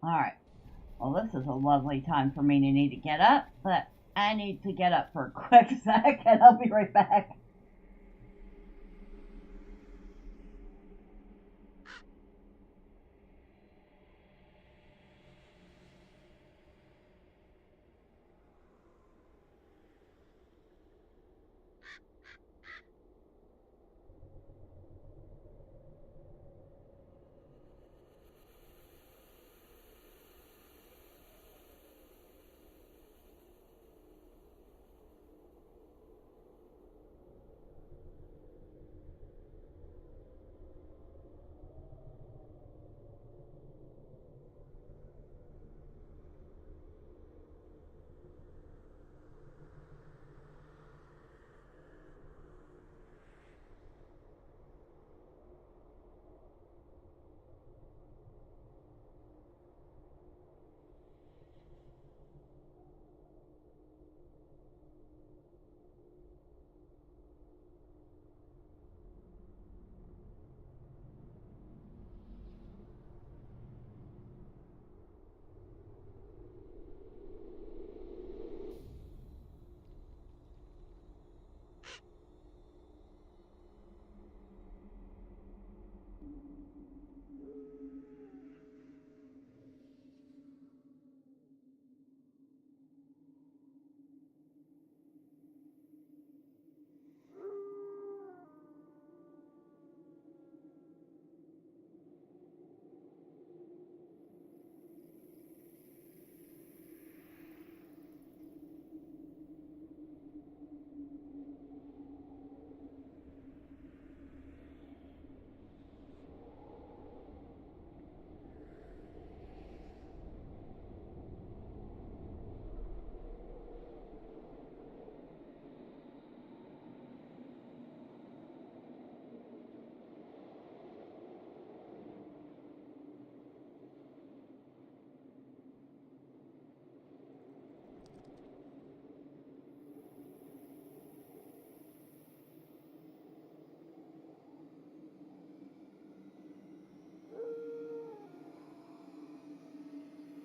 C: Alright. Well, this is a lovely time for me to need to get up, but I need to get up for a quick second. I'll be right back.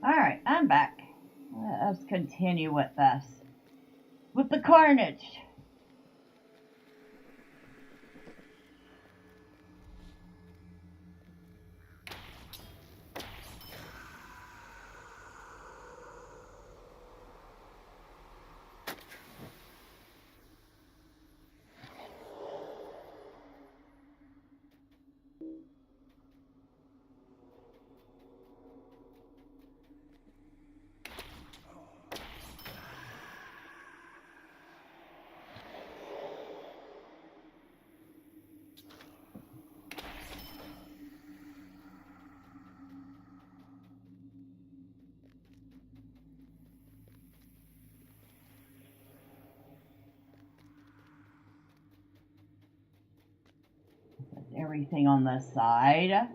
C: Alright, I'm back. Let's continue with this. With the carnage. Everything on this side.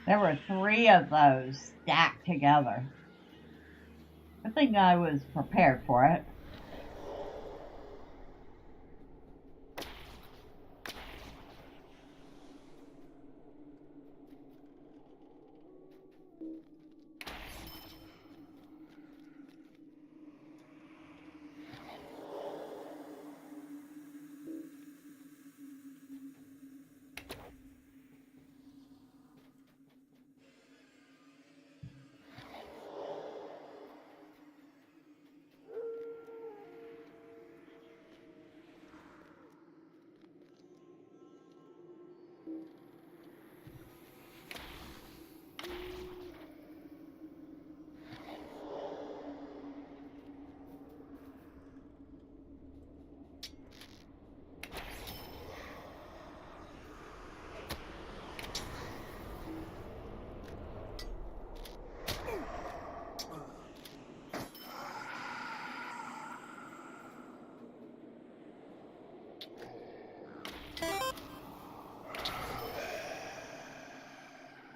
C: There were 3 of those stacked together. Good thing I was prepared for it.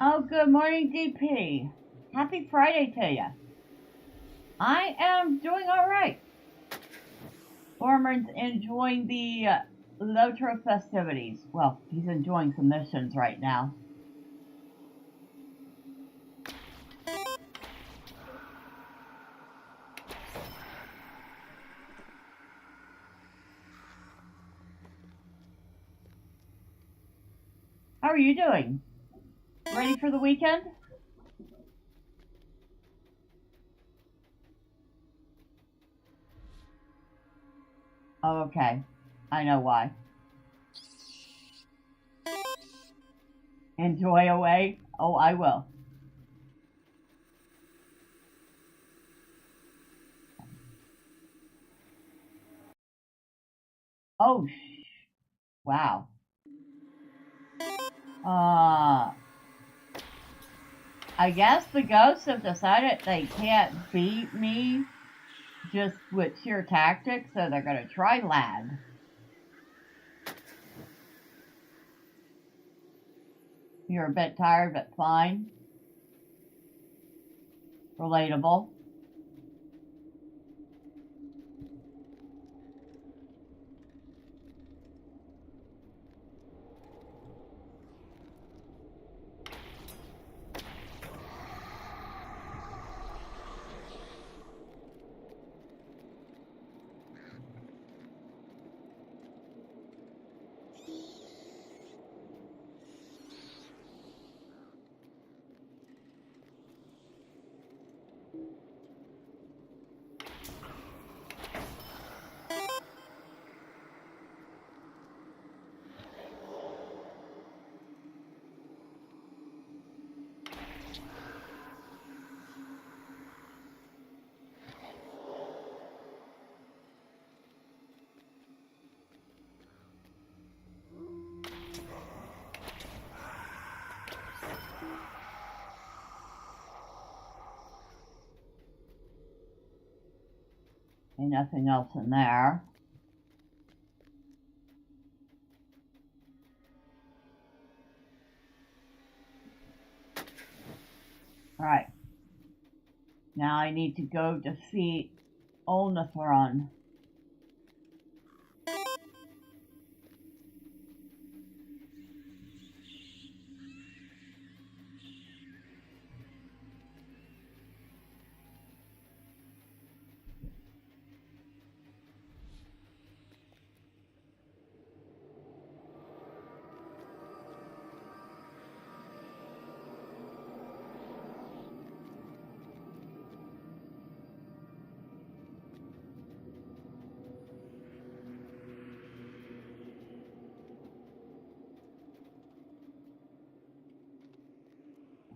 C: Oh, good morning, DP. Happy Friday to you. I am doing all right. Thormurn's enjoying the LOTRO festivities. Well, he's enjoying some missions right now. How are you doing? Ready for the weekend? Oh, okay. I know why. Enjoy away? Oh, I will. Oh, wow. I guess the ghosts have decided they can't beat me just with sheer tactics, so they're gonna try lag. You're a bit tired, but fine. Relatable. And nothing else in there. Alright. Now I need to go defeat LOTRO.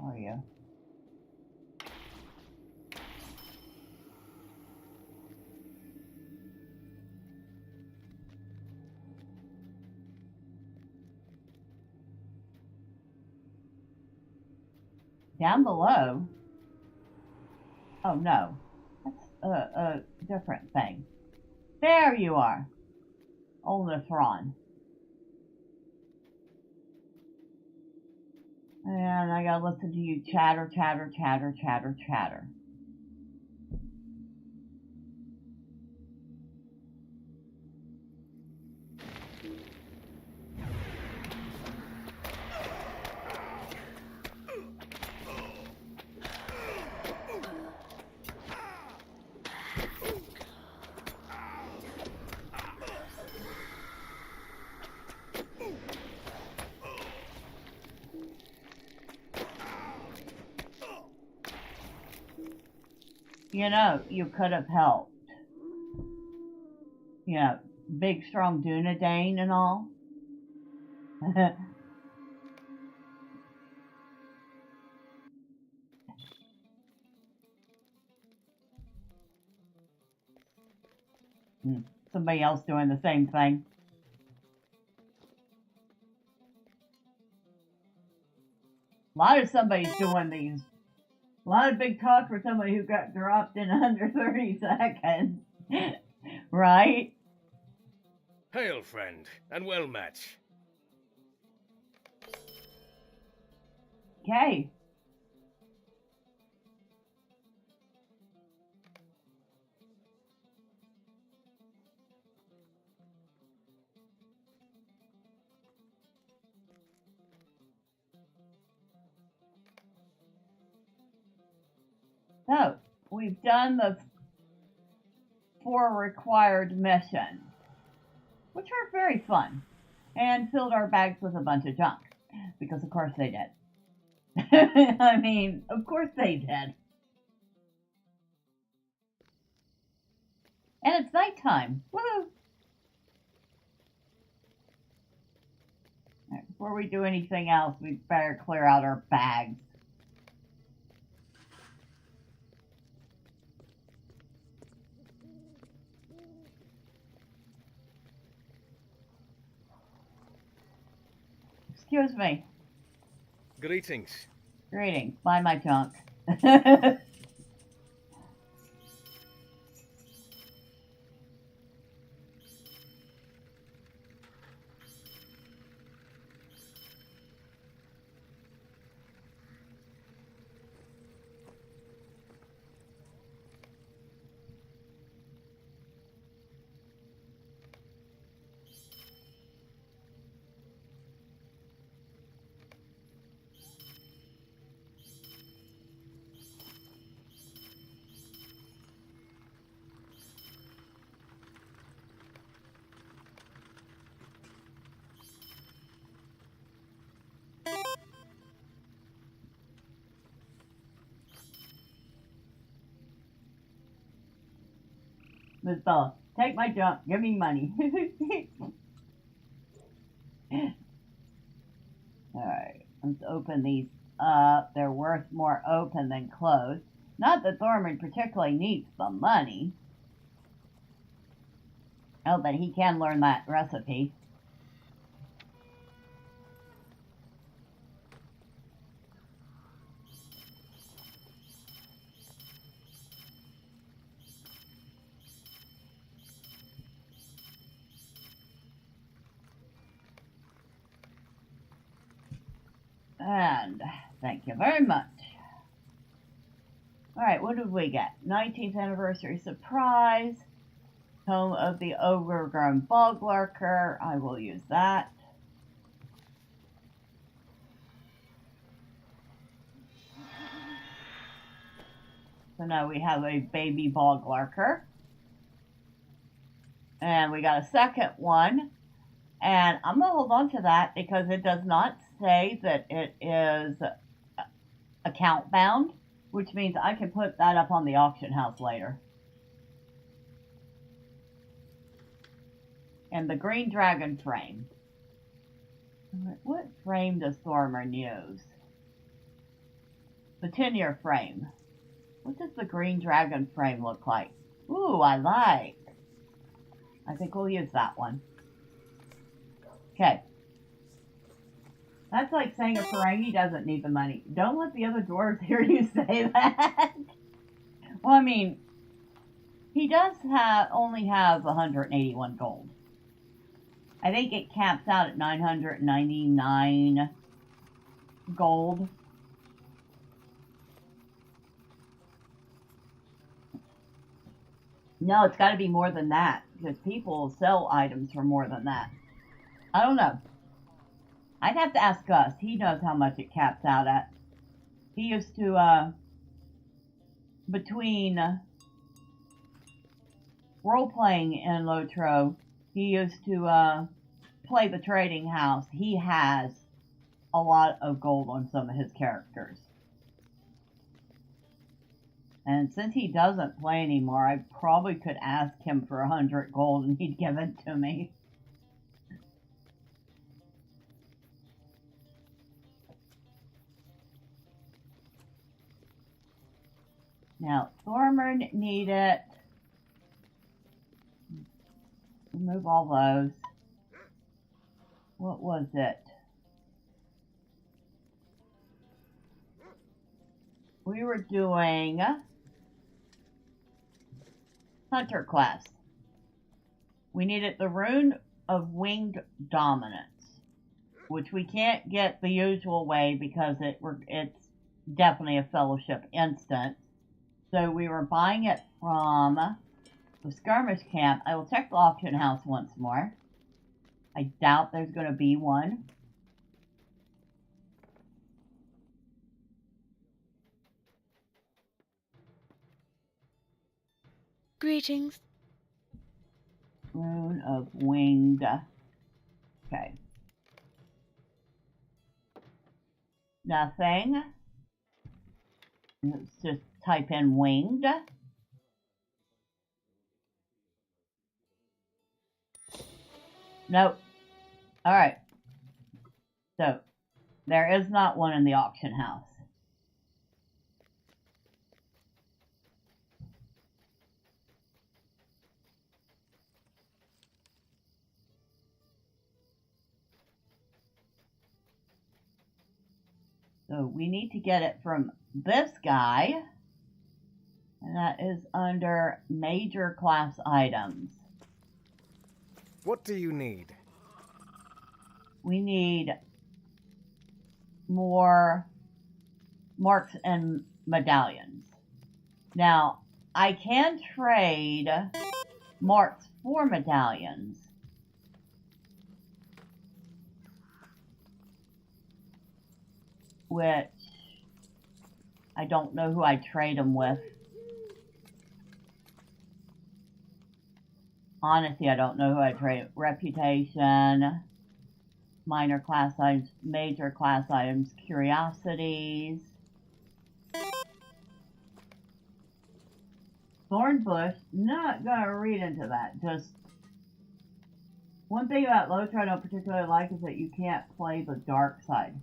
C: Oh yeah. Down below? Oh no, that's a different thing. There you are, LOTRO. And I gotta listen to you chatter, chatter, chatter, chatter, chatter. You know, you could have helped. You know, big strong Dunedain and all. Somebody else doing the same thing. A lot of somebody's doing these. A lot of big talk for somebody who got dropped in under 30 seconds. Right?
E: Hail, friend, and well met.
C: Okay. So, we've done the 4 required missions, which are very fun, and filled our bags with a bunch of junk, because of course they did. I mean, of course they did. And it's nighttime. Woo! Right, before we do anything else, we better clear out our bags. Excuse me.
E: Greetings.
C: Greetings. Mind my junk. Miss Bella, take my junk. Give me money. Alright, let's open these up. They're worth more open than closed. Not that Thormurn particularly needs the money. Oh, but he can learn that recipe. And thank you very much. Alright, what did we get? 19th anniversary surprise. Home of the overgrown bog lurker. I will use that. So now we have a baby bog lurker. And we got a second one. And I'm going to hold on to that because it does not say that it is account bound, which means I can put that up on the auction house later. And the green dragon frame. What frame does Thormurn use? The 10-year frame. What does the green dragon frame look like? Ooh, I like. I think we'll use that one. Okay. That's like saying a Ferengi doesn't need the money. Don't let the other dwarves hear you say that. Well, I mean, he does only have 181 gold. I think it caps out at 999 gold. No, it's got to be more than that because people sell items for more than that. I don't know. I'd have to ask Gus. He knows how much it caps out at. He used to, between role-playing in LOTRO, he used to play the trading house. He has a lot of gold on some of his characters. And since he doesn't play anymore, I probably could ask him for 100 gold and he'd give it to me. Now, Thormurn need it. Remove all those. What was it? We were doing Hunter class. We needed the rune of winged dominance, which we can't get the usual way because it's definitely a fellowship instance. So we were buying it from the skirmish camp. I will check the auction house once more. I doubt there's going to be one.
G: Greetings.
C: Rune of winged. Okay. Nothing. Let's just type in winged. Nope. Alright. So, there is not one in the auction house. So we need to get it from this guy, and that is under major class items.
H: What do you need?
C: We need more marks and medallions. Now, I can trade marks for medallions. Which I don't know who I trade them with. Honestly, I don't know who I trade. Reputation, minor class items, major class items, curiosities. Thornbush, not gonna read into that. Just one thing about LOTRO I don't particularly like is that you can't play the dark side.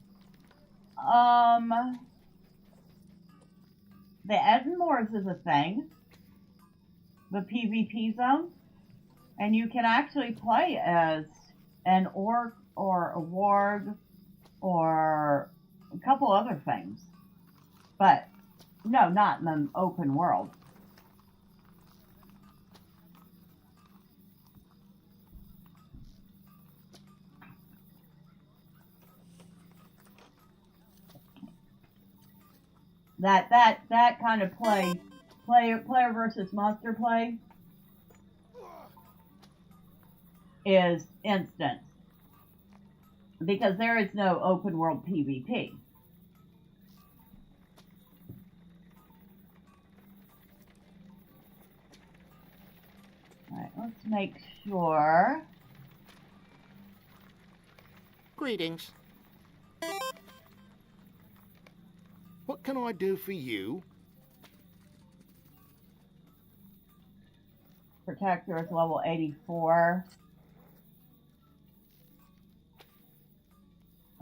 C: The Edinmoors is a thing. The PvP zone. And you can actually play as an orc or a warg or a couple other things. But, no, not in the open world. that kind of player versus monster play is instant. Because there is no open world PvP. Alright, let's make sure.
B: Greetings. What can I do for you?
C: Protector is level 84.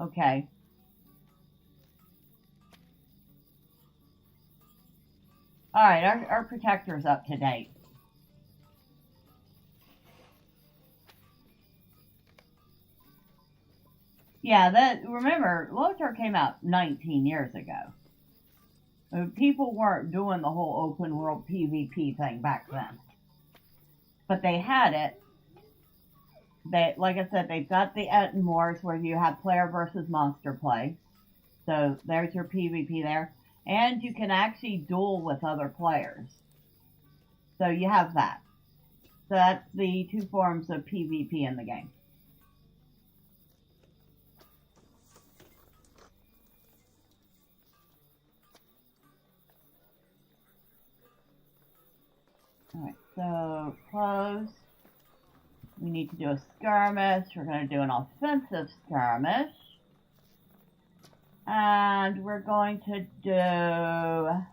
C: Okay. Alright, our protector's up to date. Yeah, remember, LOTRO came out 19 years ago. People weren't doing the whole open world PvP thing back then. But they had it. Like I said, they've got the Ettenmoors where you have player versus monster play. So there's your PvP there. And you can actually duel with other players. So you have that. So that's the two forms of PvP in the game. Alright, so close. We need to do a skirmish. We're going to do an offensive skirmish. And we're going to do...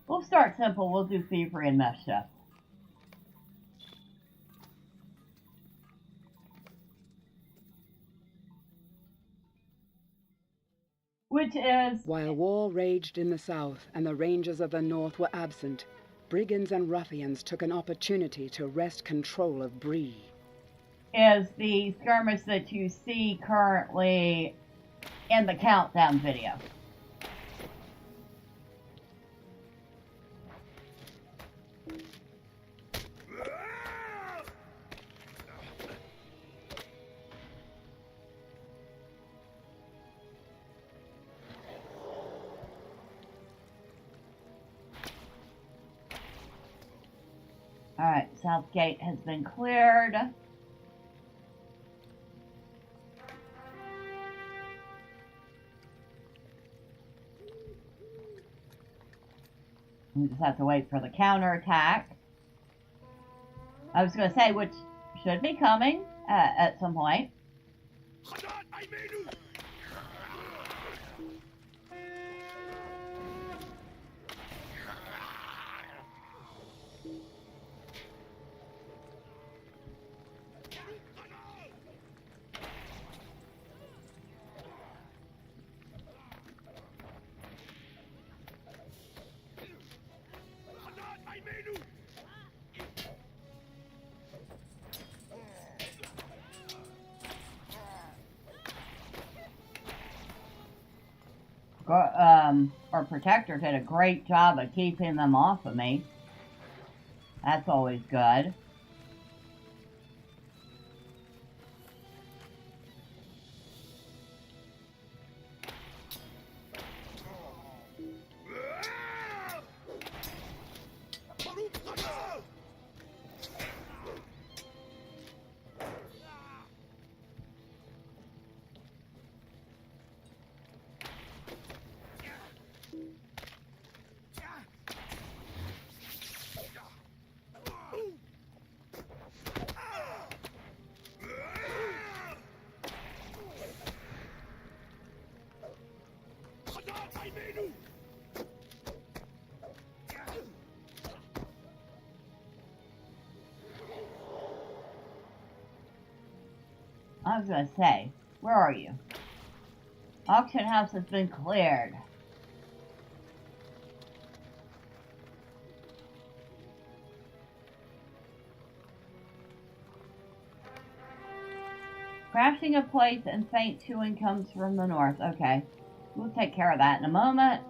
C: We'll start simple. We'll do thievery and mischief. Which is...
A: While war raged in the south and the rangers of the north were absent, brigands and ruffians took an opportunity to wrest control of Bree.
C: Is the skirmish that you see currently in the countdown video. Alright, South Gate has been cleared. We just have to wait for the counterattack. I was going to say, which should be coming at some point. Our protector did a great job of keeping them off of me. That's always good. I was going to say, where are you? Auction house has been cleared. Crashing of plates and faint chewing comes from the north. Okay. We'll take care of that in a moment.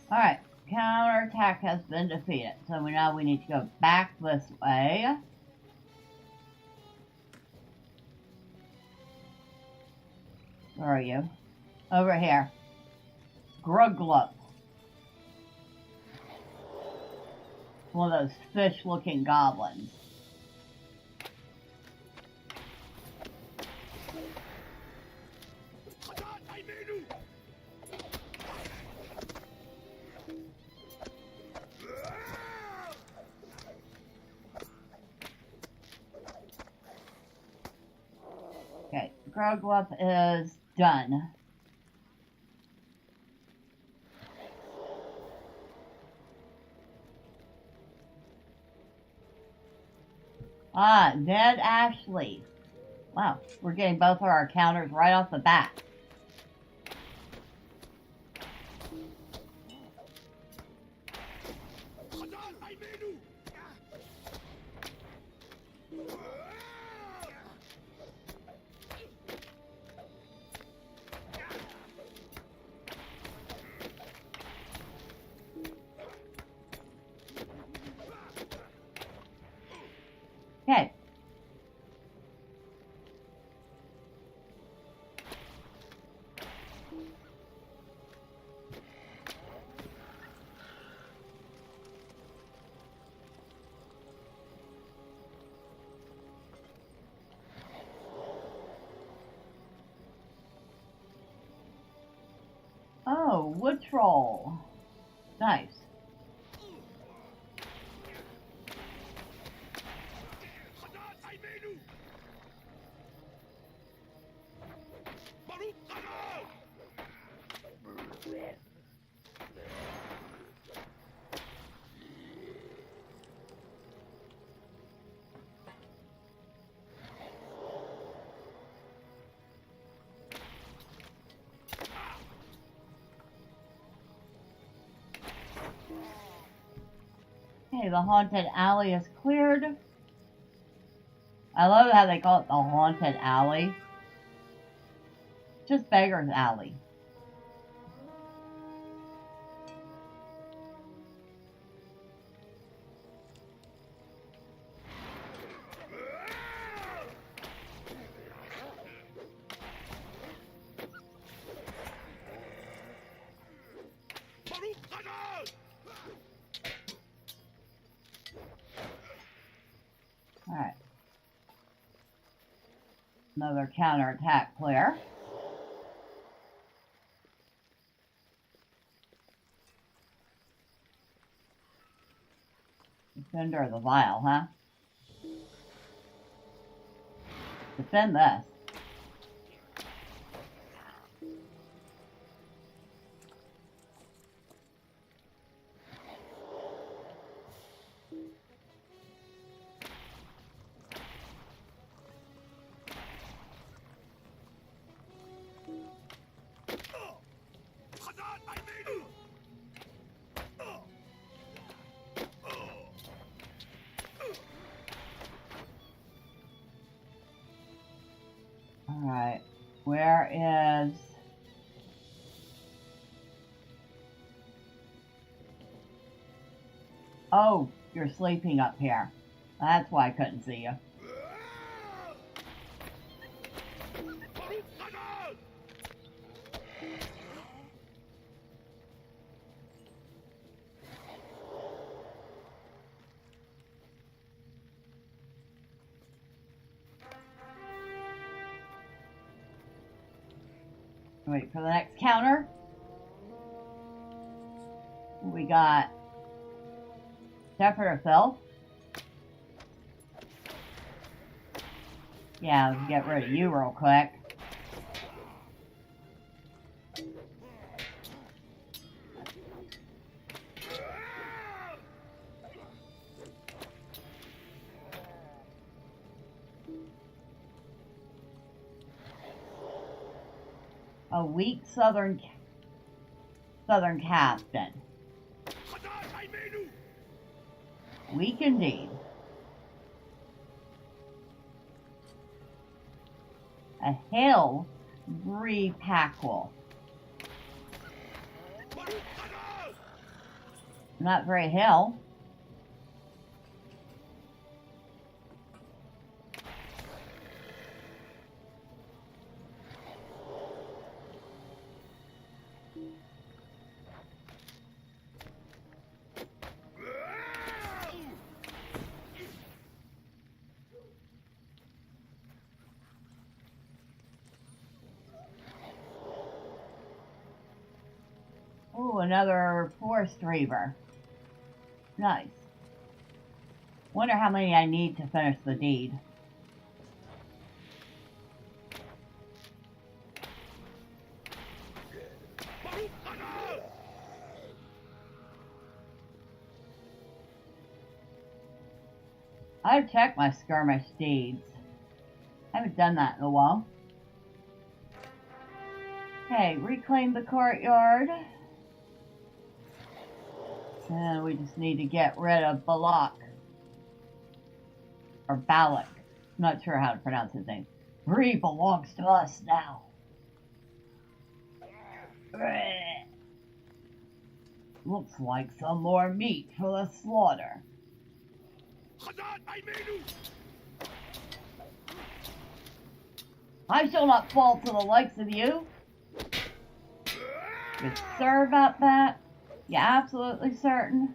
C: Alright, counterattack has been defeated. So now we need to go back this way. Where are you? Over here. Gruglup. One of those fish-looking goblins. Okay, Gruglup is done. Ah, Ned Ashley. Wow, we're getting both of our counters right off the bat. Okay. Oh, wood troll. Nice. Okay, the haunted alley is cleared. I love how they call it the haunted alley. Just Beggar's Alley. Alright. Another counterattack clear. Defender of the Vial, huh? Defend this. Alright, where is... Oh, you're sleeping up here. That's why I couldn't see you. Wait for the next counter. We got Shepherd of Filth. Yeah, let's get rid of you real quick. A weak southern captain. Weak indeed. A hill Bree Packwell. Not very hill. Ooh, another forest reaver. Nice. Wonder how many I need to finish the deed. I've checked my skirmish deeds. I haven't done that in a while. Okay, reclaim the courtyard. And we just need to get rid of Balak. Or Balak. I'm not sure how to pronounce his name. Bree belongs to us now. Looks like some more meat for the slaughter. I shall not fall to the likes of you. You're sure about that? You're absolutely certain?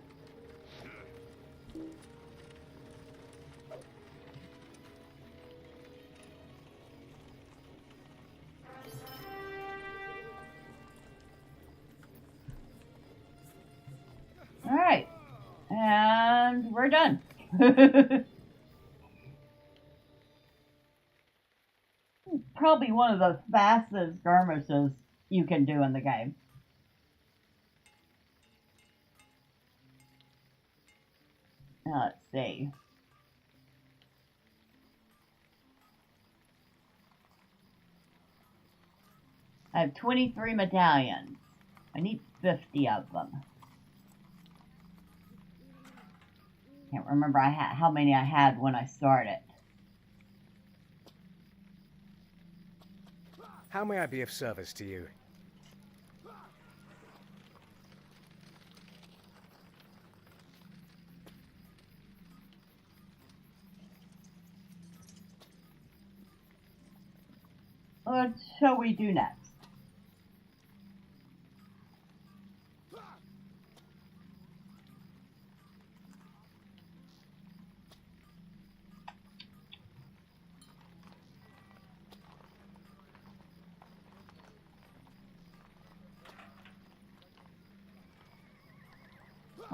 C: Alright. And we're done. Probably one of the fastest skirmishes you can do in the game. Now let's see. I have 23 medallions. I need 50 of them. Can't remember how many I had when I started.
H: How may I be of service to you?
C: What shall we do next?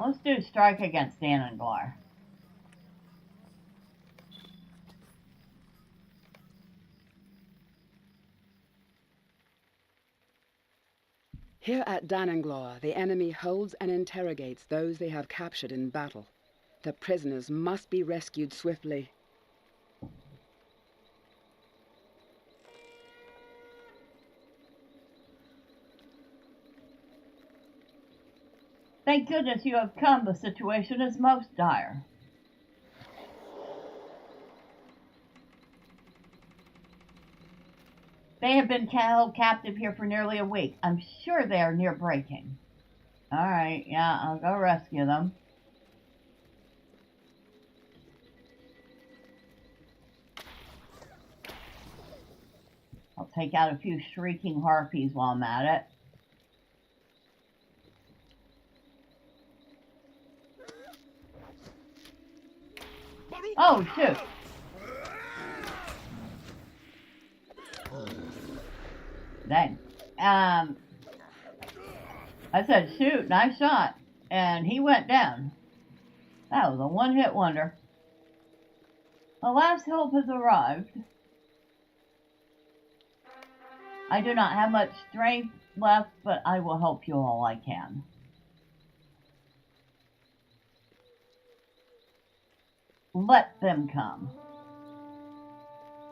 C: Let's do strike against Danenglar.
A: Here at Danenglar, the enemy holds and interrogates those they have captured in battle. The prisoners must be rescued swiftly.
C: Thank goodness you have come. The situation is most dire. They have been held captive here for nearly a week. I'm sure they are near breaking. Alright, yeah, I'll go rescue them. I'll take out a few shrieking harpies while I'm at it. Oh, shoot. Dang. I said shoot, and I shot. And he went down. That was a one-hit wonder. The last help has arrived. I do not have much strength left, but I will help you all I can. Let them come.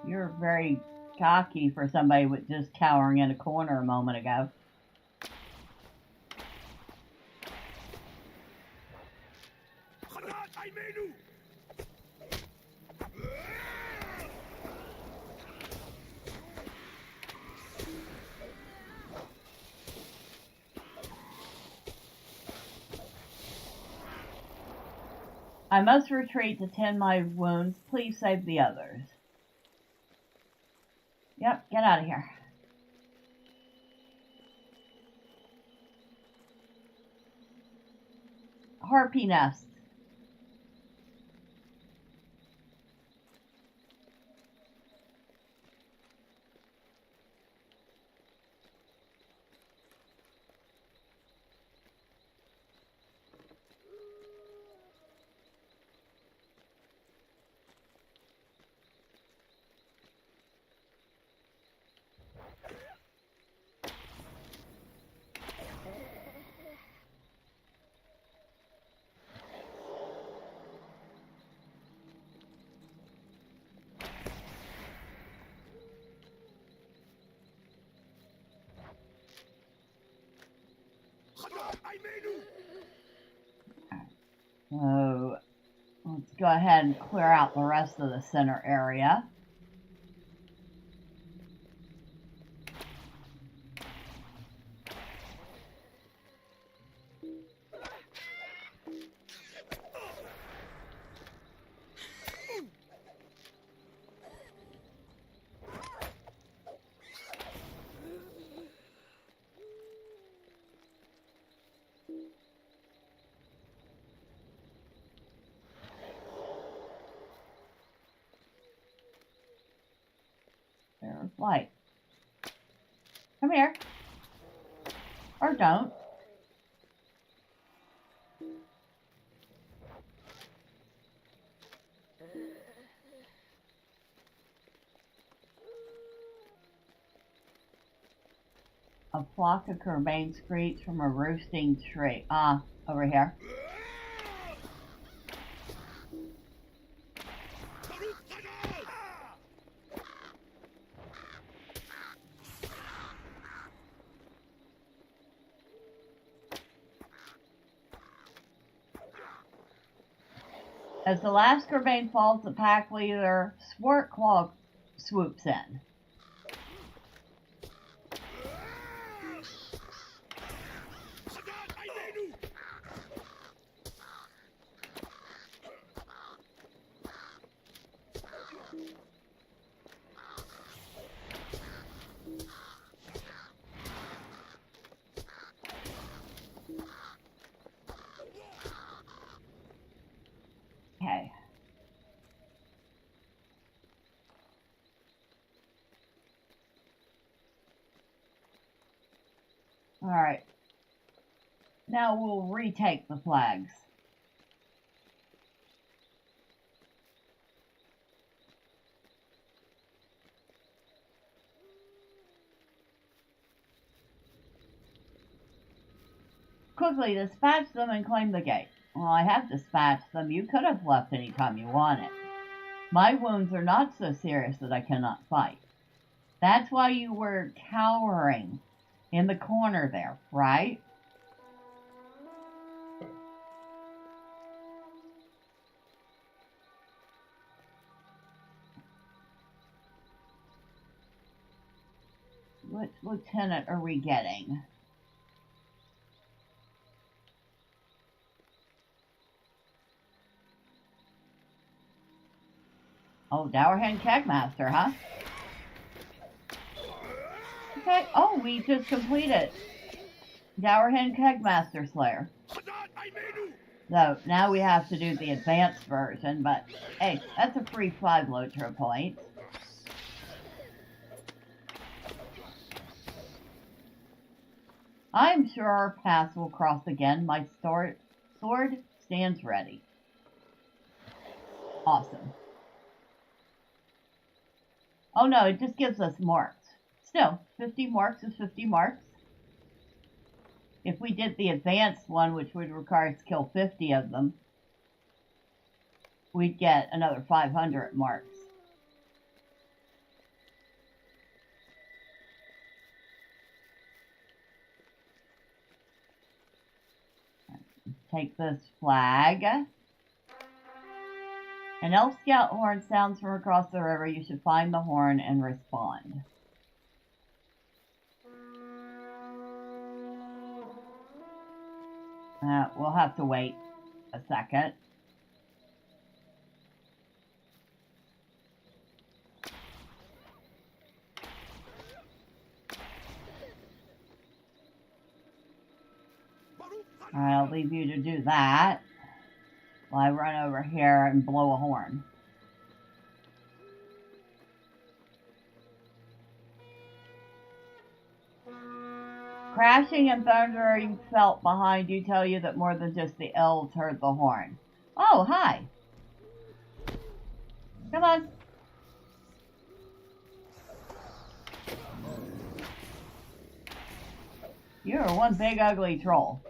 C: You're very cocky for somebody with just cowering in a corner a moment ago. I must retreat to tend my wounds. Please save the others. Yep, get out of here. Harpy nest. So let's go ahead and clear out the rest of the center area. There's light. Come here. Or don't. A flock of curvain screech from a roosting tree. Ah, over here. As the last curvain falls, the pack leader Swartclaw swoops in. Okay. All right. Now we'll retake the flags. Quickly dispatch them and claim the gate. Well, I have dispatched them. You could have left any time you wanted. My wounds are not so serious that I cannot fight. That's why you were cowering in the corner there, right? Which lieutenant are we getting? Oh, Dowerhead Kegmaster, huh? Okay. Oh, we just completed Dowerhead Kegmaster Slayer. So now we have to do the advanced version, but hey, that's a free 5 LOTRO points. I'm sure our paths will cross again. My sword stands ready. Awesome. Oh no, it just gives us marks. Still, 50 marks is 50 marks. If we did the advanced one, which would require us to kill 50 of them, we'd get another 500 marks. take this flag. An elf scout horn sounds from across the river. You should find the horn and respond. We'll have to wait a second. Alright, I'll leave you to do that while I run over here and blow a horn. Crashing and thundering felt behind you tell you that more than just the elves heard the horn. Oh, hi. Come on. You're one big ugly troll.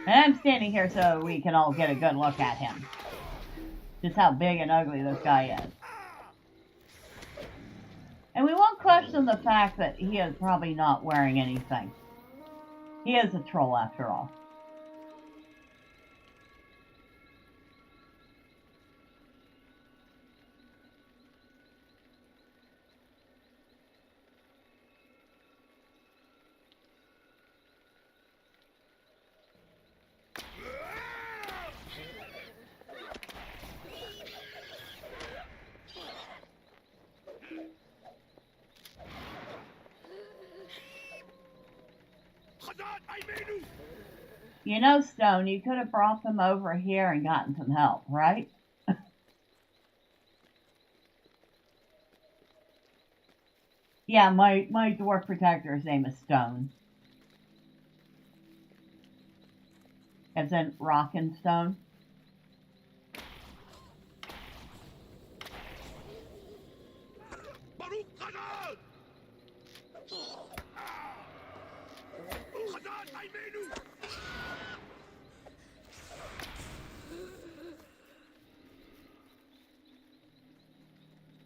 C: And I'm standing here so we can all get a good look at him. Just how big and ugly this guy is. And we won't question the fact that he is probably not wearing anything. He is a troll after all. You know, Stone, you could have brought them over here and gotten some help, right? Yeah, my dwarf protector's name is Stone. As in rock and stone.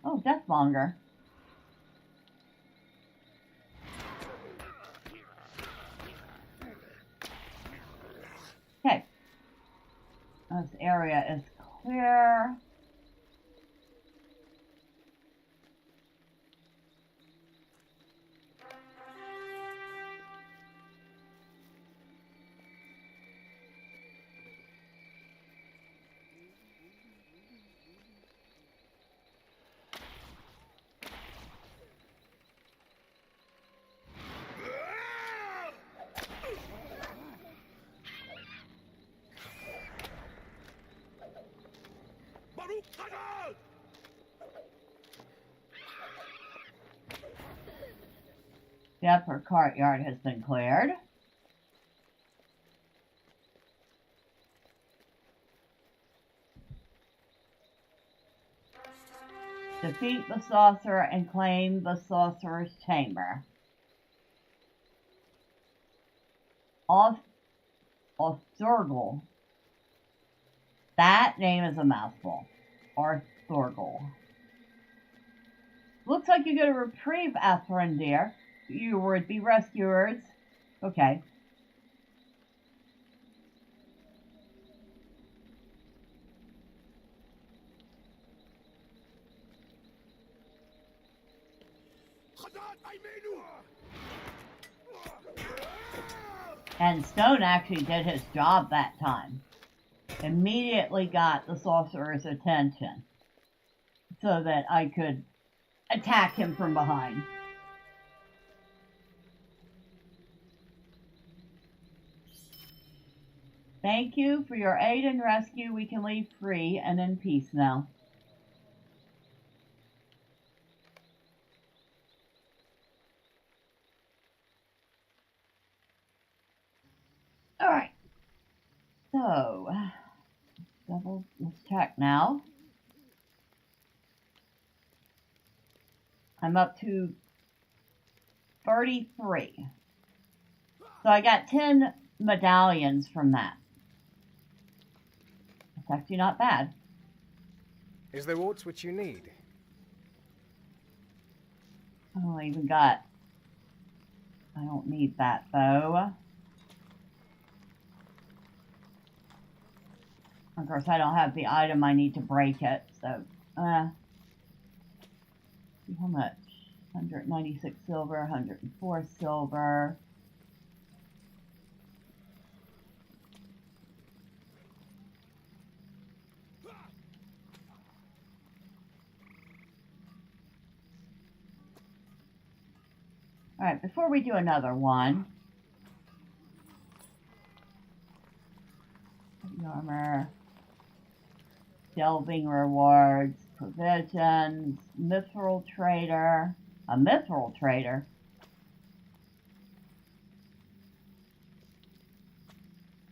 C: Oh, Deathmonger. Okay. This area is clear. The upper courtyard has been cleared. Defeat the sorcerer and claim the sorcerer's chamber. Thorgal. That name is a mouthful. Thorgal. Looks like you get a reprieve, Athrendir. You would-be rescuers. Okay. And Stone actually did his job that time. Immediately got the sorcerer's attention so that I could attack him from behind. Thank you for your aid and rescue. We can leave free and in peace now. Alright. So, let's check now. I'm up to 33. So I got 10 medallions from that. It's actually not bad.
H: Is there aught which you need?
C: Oh, I even got... I don't need that, though. Of course, I don't have the item I need to break it, so... how much? 196 silver, 104 silver. Alright, before we do another one, armor, delving rewards, provisions, mithril trader, a mithril trader.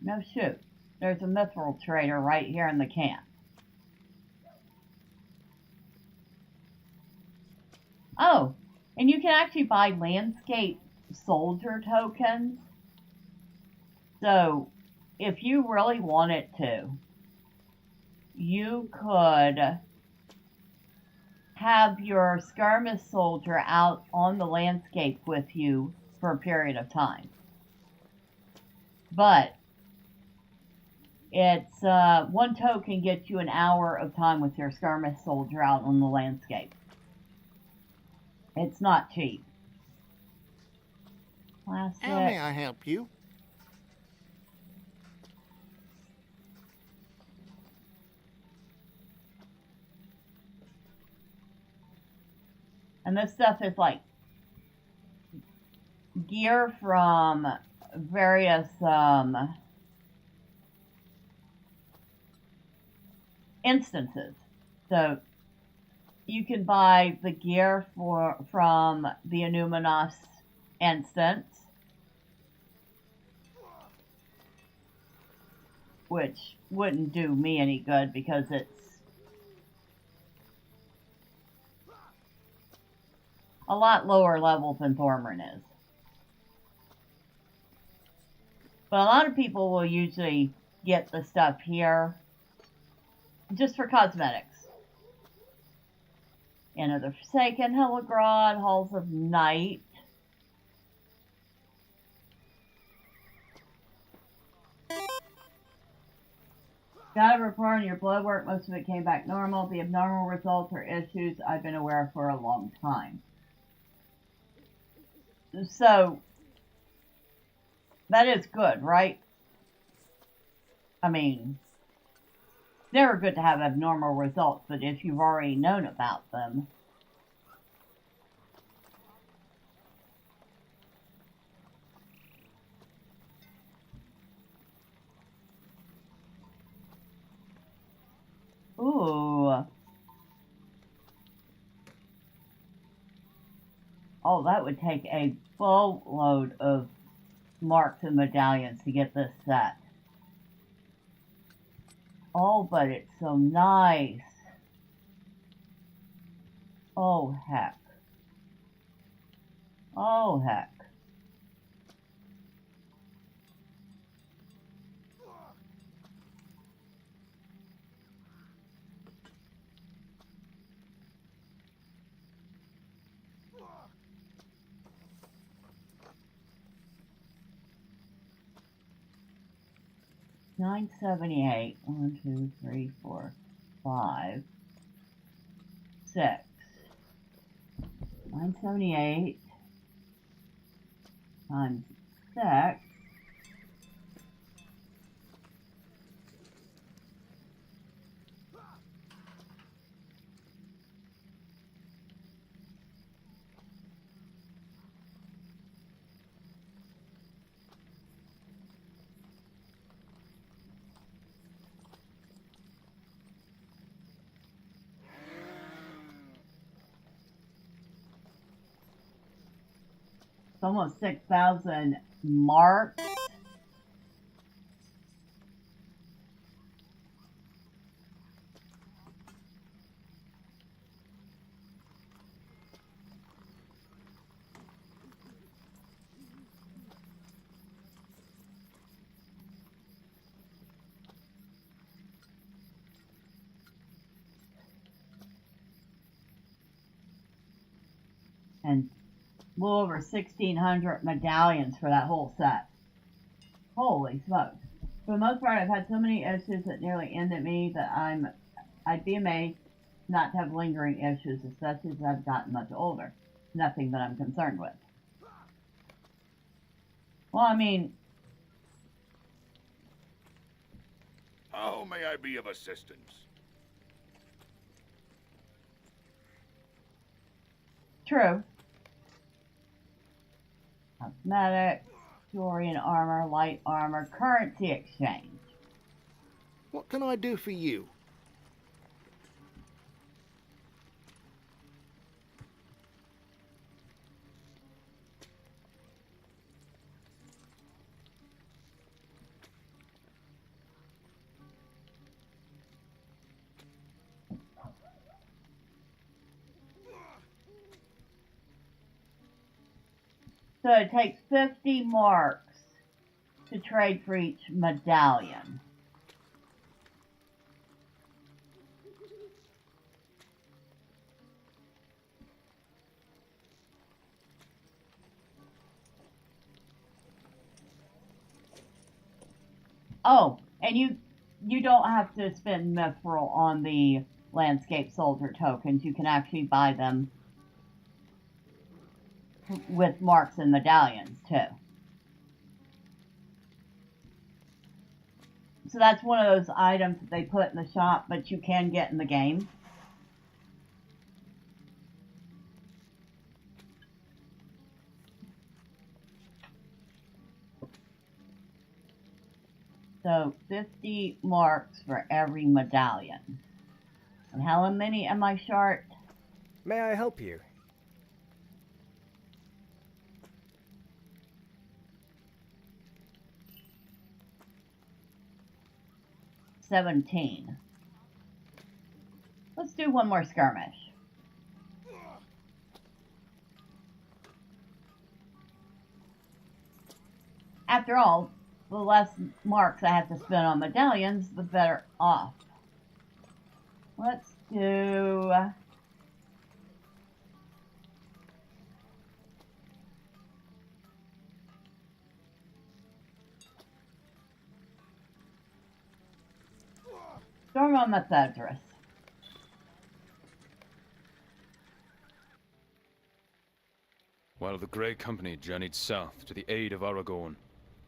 C: No shoot, there's a mithril trader right here in the camp. Oh, and you can actually buy landscape soldier tokens. So, if you really wanted to, you could have your skirmish soldier out on the landscape with you for a period of time. But it's one token gets you an hour of time with your skirmish soldier out on the landscape. It's not cheap. Classic.
B: How may I help you?
C: And this stuff is like gear from various instances. So you can buy the gear from the Anuminos instance, which wouldn't do me any good because it's a lot lower level than Thormurn is. But a lot of people will usually get the stuff here just for cosmetics. Inn of the Forsaken, Heligrod, Halls of Night. Got a report on your blood work. Most of it came back normal. The abnormal results are issues I've been aware of for a long time. So, that is good, right? I mean, never good to have abnormal results, but if you've already known about them. Ooh. Oh, that would take a boatload of marks and medallions to get this set. Oh, but it's so nice. Oh, heck. Oh, heck. $978. 1, 2, 3, 4, 5, 6. 978 times 6. Almost 6,000 marks. And a little over 1,600 medallions for that whole set. Holy smokes. For the most part, I've had so many issues that nearly ended me that I'd be amazed not to have lingering issues, especially as I've gotten much older. Nothing that I'm concerned with. Well, I mean...
J: How may I be of assistance?
C: True. Cosmetic, jewelry and armor, light armor, currency exchange.
B: What can I do for you?
C: So it takes 50 marks to trade for each medallion. Oh, and you don't have to spend mithril on the landscape soldier tokens. You can actually buy them with marks and medallions too. So that's one of those items that they put in the shop, but you can get in the game. So 50 marks for every medallion. And how many am I short?
H: May I help you?
C: $17. Let's do one more skirmish. After all, the less marks I have to spend on medallions, the better off. Let's do... Thormurn Methodrus.
K: While the Grey Company journeyed south to the aid of Aragorn,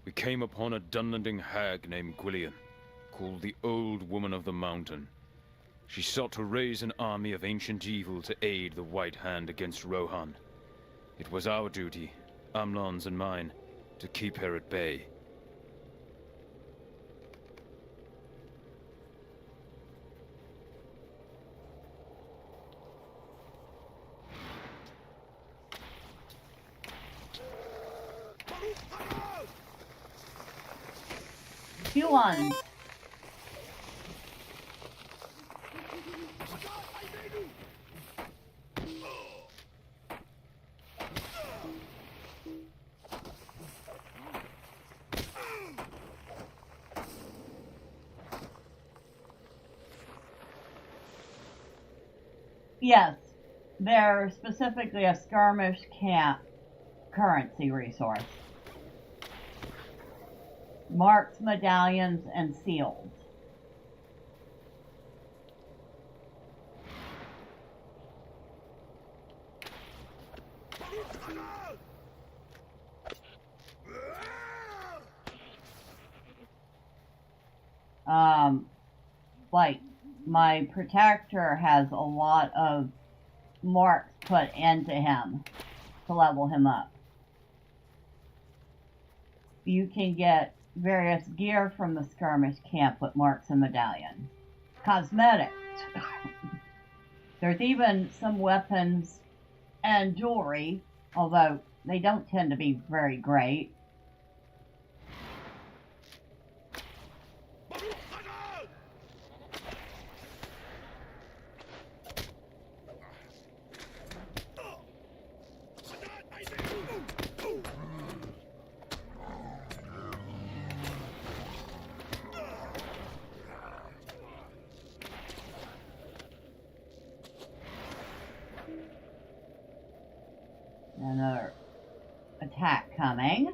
K: we came upon a Dunlending hag named Gwillian, called the Old Woman of the Mountain. She sought to raise an army of ancient evil to aid the White Hand against Rohan. It was our duty, Amlon's and mine, to keep her at bay.
C: Few ones. Yes, they're specifically a skirmish camp currency resource. Marks, medallions, and seals. Like, my protector has a lot of marks put into him to level him up. You can get various gear from the skirmish camp with marks and medallions. Cosmetics. There's even some weapons and jewelry, although they don't tend to be very great. attack coming.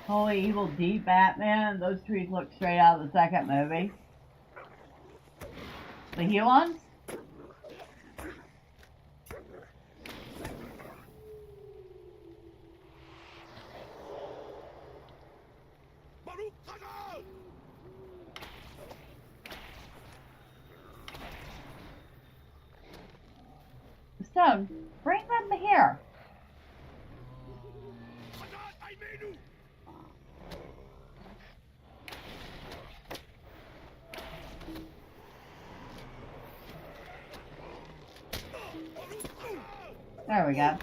C: Holy Evil D, Batman. Those trees look straight out of the second movie. The Huons? Stone, bring them here. There we go.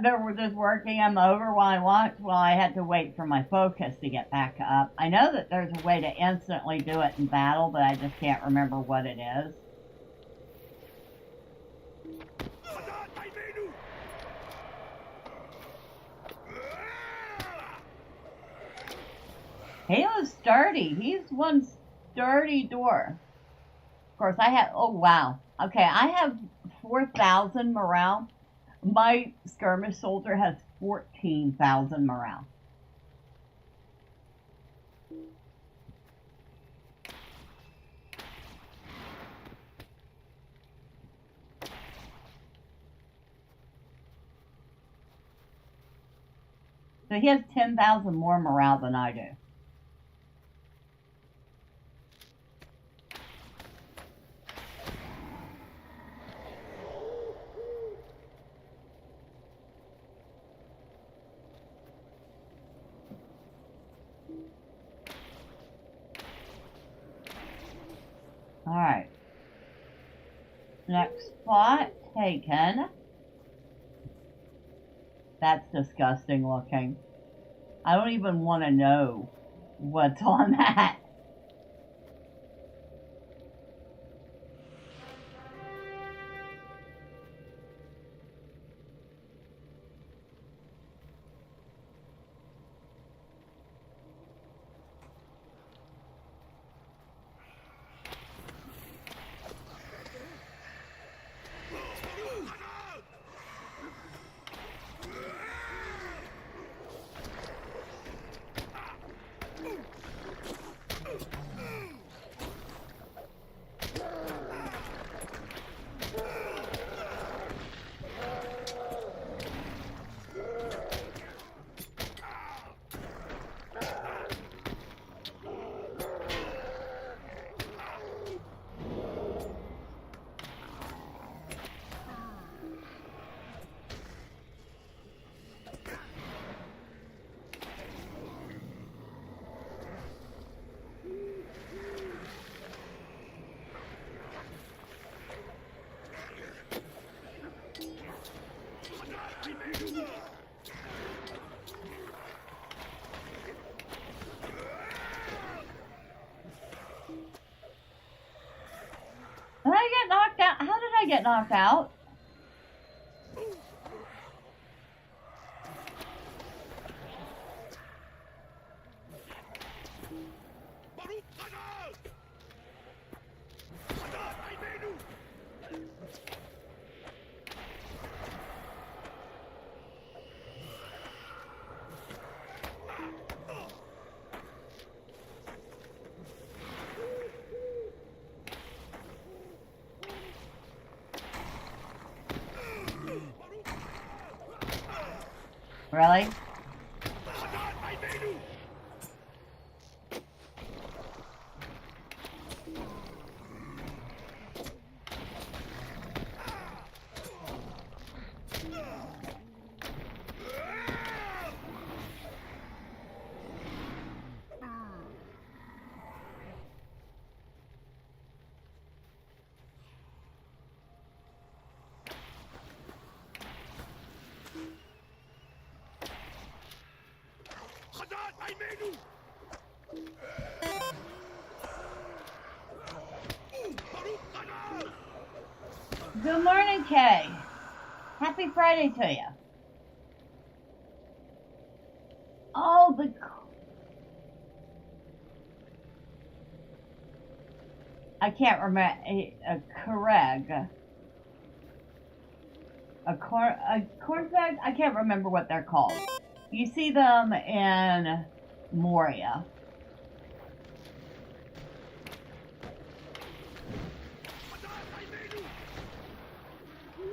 C: They were just working them over while I had to wait for my focus to get back up. I know that there's a way to instantly do it in battle, but I just can't remember what it is. He was sturdy. He's one sturdy dwarf. Of course, I have... Oh, wow. Okay, I have 4,000 morale. My skirmish soldier has 14,000 morale. So he has 10,000 more morale than I do. Alright. Next spot taken. That's disgusting looking. I don't even want to know what's on that. Did I get knocked out? How did I get knocked out? Really? Good morning, Kay. Happy Friday to you. Oh, I can't remember a Correg. A cornfed? I can't remember what they're called. You see them in Moria.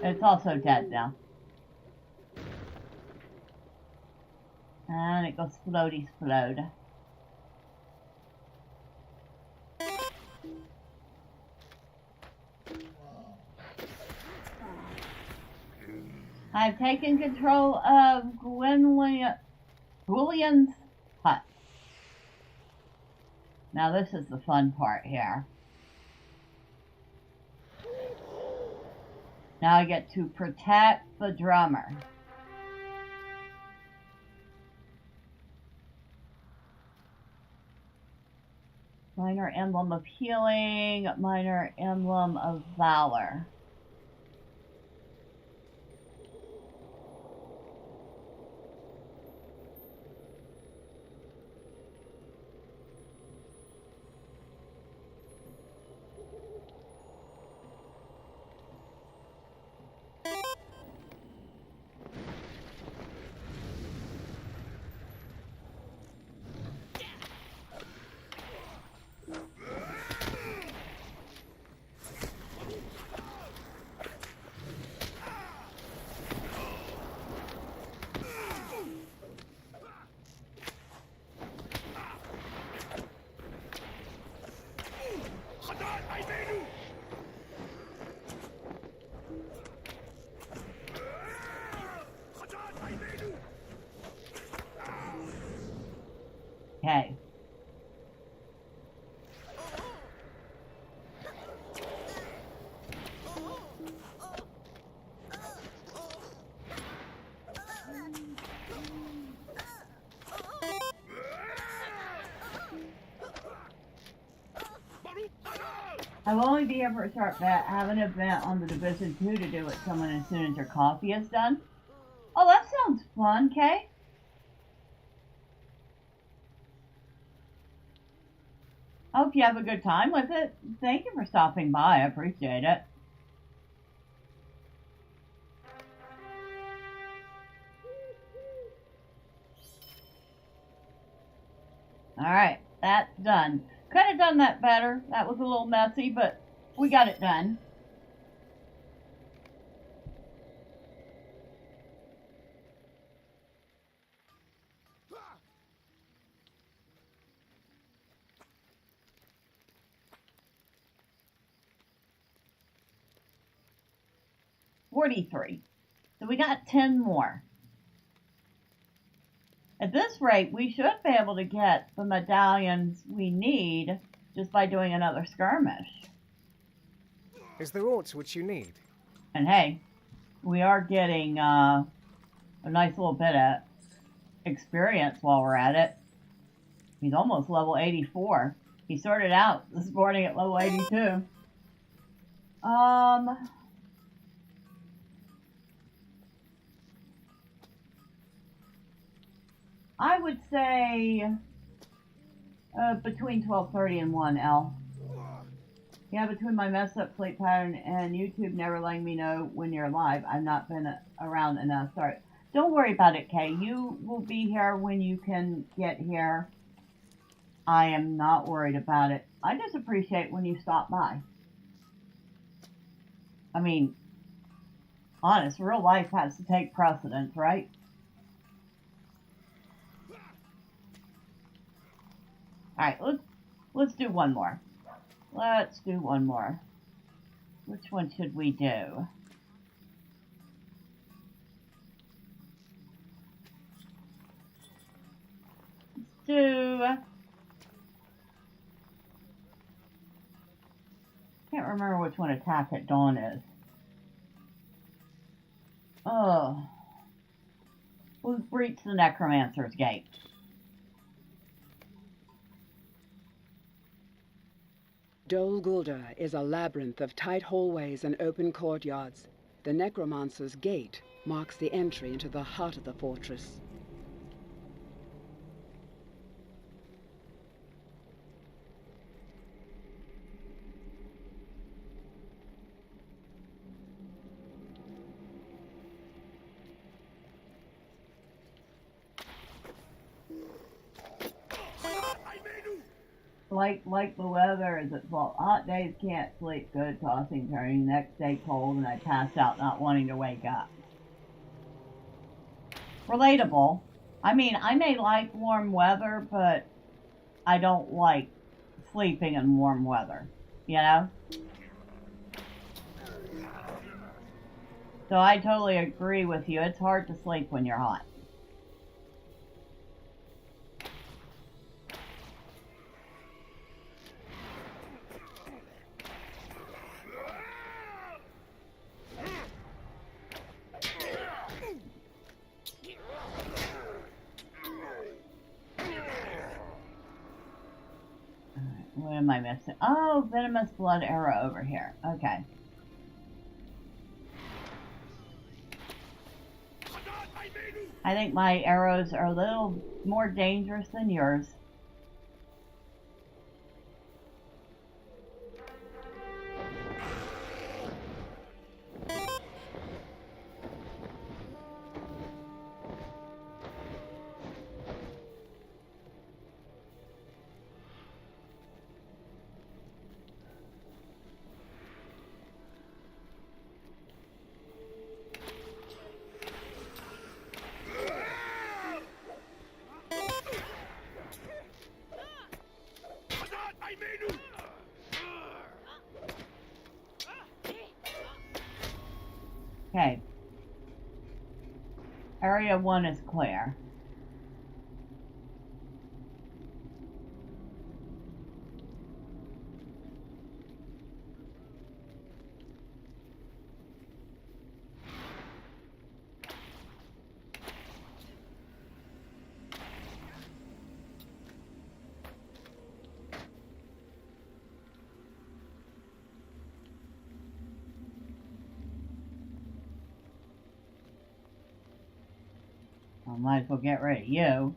C: It's also dead now. And it goes floaty explode. I've taken control of Gwillian's hut. Now this is the fun part here. Now I get to protect the drummer. Minor emblem of healing, minor emblem of valor. Okay. I will only be able to start have an event on the Division 2 to do with someone as soon as your coffee is done. Oh, that sounds fun, Kay. I hope you have a good time with it. Thank you for stopping by. I appreciate it. Alright, that's done. Could have done that better. That was a little messy, but we got it done. $43. So we got 10 more. At this rate, we should be able to get the medallions we need just by doing another skirmish.
H: Is there aught which you need?
C: And hey, we are getting a nice little bit of experience while we're at it. He's almost level 84. He started out this morning at level 82. I would say between 12:30 and 1, L. Yeah, between my messed up sleep pattern and YouTube never letting me know when you're live, I've not been around enough. Sorry. Don't worry about it, Kay. You will be here when you can get here. I am not worried about it. I just appreciate when you stop by. I mean, honest, real life has to take precedence, right? Alright, let's do one more. Let's do one more. Which one should we do? Let's do... Can't remember which one Attack at Dawn is. Oh. We'll breach the Necromancer's Gate.
A: Dol Guldur is a labyrinth of tight hallways and open courtyards. The Necromancer's Gate marks the entry into the heart of the fortress.
C: Like the weather is its fault. Hot days can't sleep good, tossing, turning. Next day cold, and I pass out not wanting to wake up. Relatable. I mean, I may like warm weather, but I don't like sleeping in warm weather, you know? So I totally agree with you. It's hard to sleep when you're hot. What am I missing? Oh, venomous blood arrow over here. Okay. I think my arrows are a little more dangerous than yours. Okay. Area 1 is clear. I might as well get rid of you.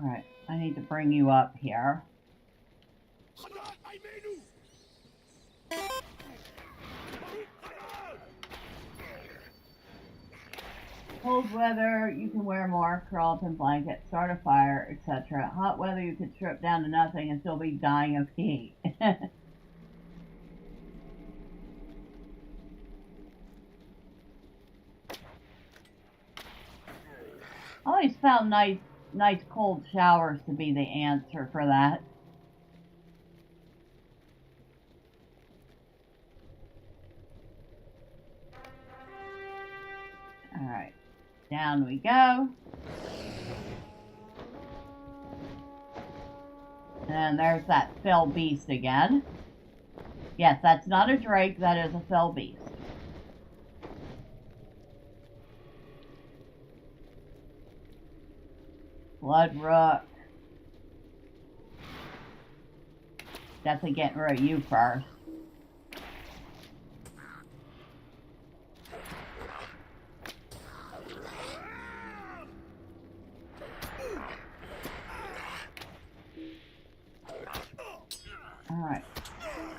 C: Alright, I need to bring you up here. Cold weather, you can wear more, curl up in blanket, start a fire, etc. Hot weather, you could strip down to nothing and still be dying of heat. I always found nice cold showers to be the answer for that. Alright, down we go. And there's that fell beast again. Yes, that's not a drake, that is a fell beast. Blood rook. Definitely getting rid of you first. Alright.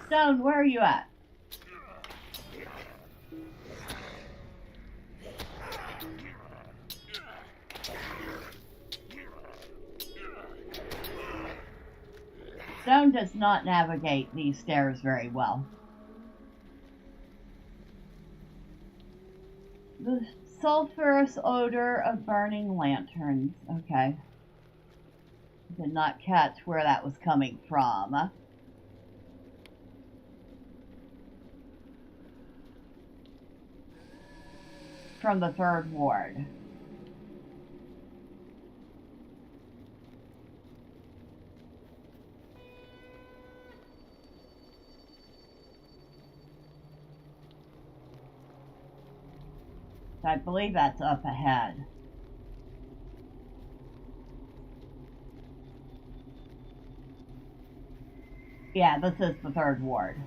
C: Stone, where are you at? Stone does not navigate these stairs very well. The sulfurous odor of burning lanterns. Okay. Did not catch where that was coming from. From the third ward. I believe that's up ahead. Yeah, this is the third ward.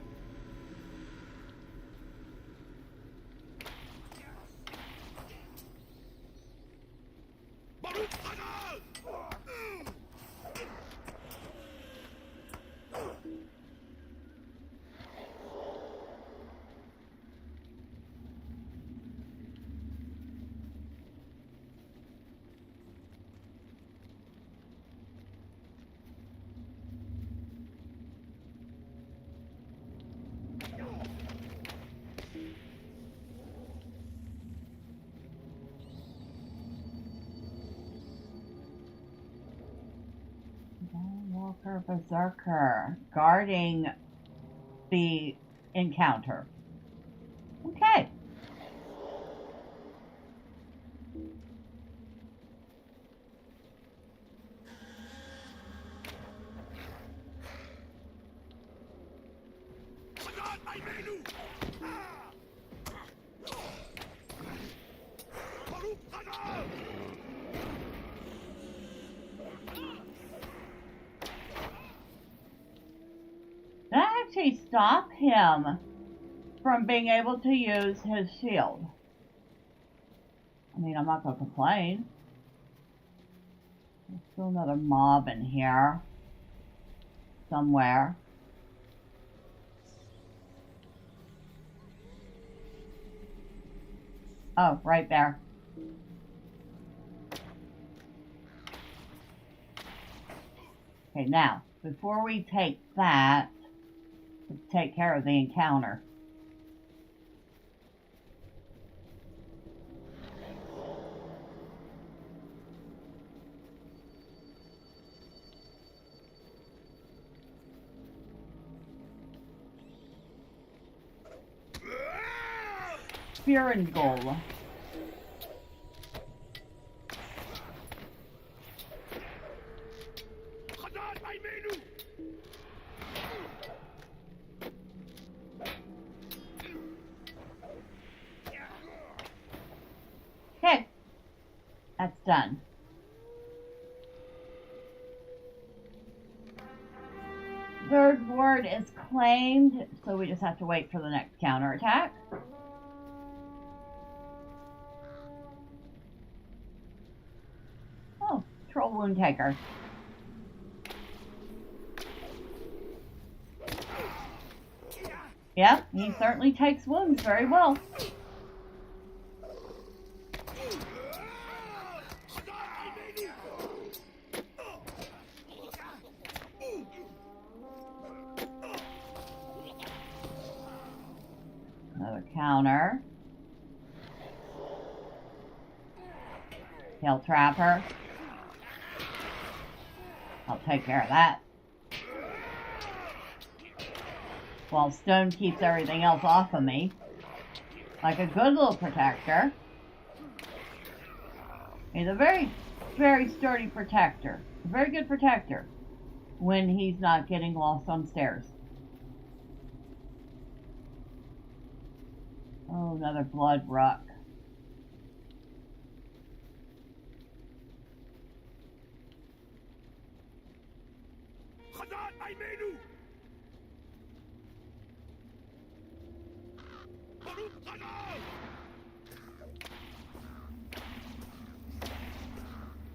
C: Walker Berserker guarding the encounter. Okay. That actually stopped him from being able to use his shield. I mean, I'm not going to complain. There's still another mob in here. Somewhere. Oh, right there. Okay, now, before we take that, let's take care of the encounter. Spear and goal. Okay, that's done. Third ward is claimed, so we just have to wait for the next counterattack. Oh, troll wound taker. Yeah, he certainly takes wounds very well. Another counter. He'll trap her. I'll take care of that. While Stone keeps everything else off of me. Like a good little protector. He's a very, very sturdy protector. A very good protector. When he's not getting lost on stairs. Oh, another blood ruck.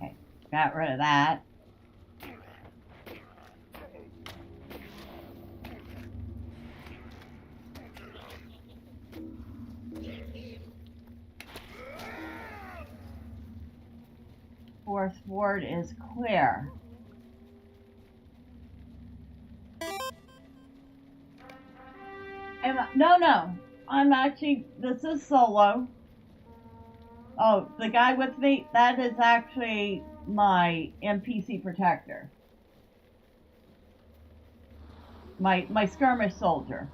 C: Okay, got rid of that. Fourth ward is clear. No. I'm actually, this is solo. Oh, the guy with me, that is actually my NPC protector. My skirmish soldier.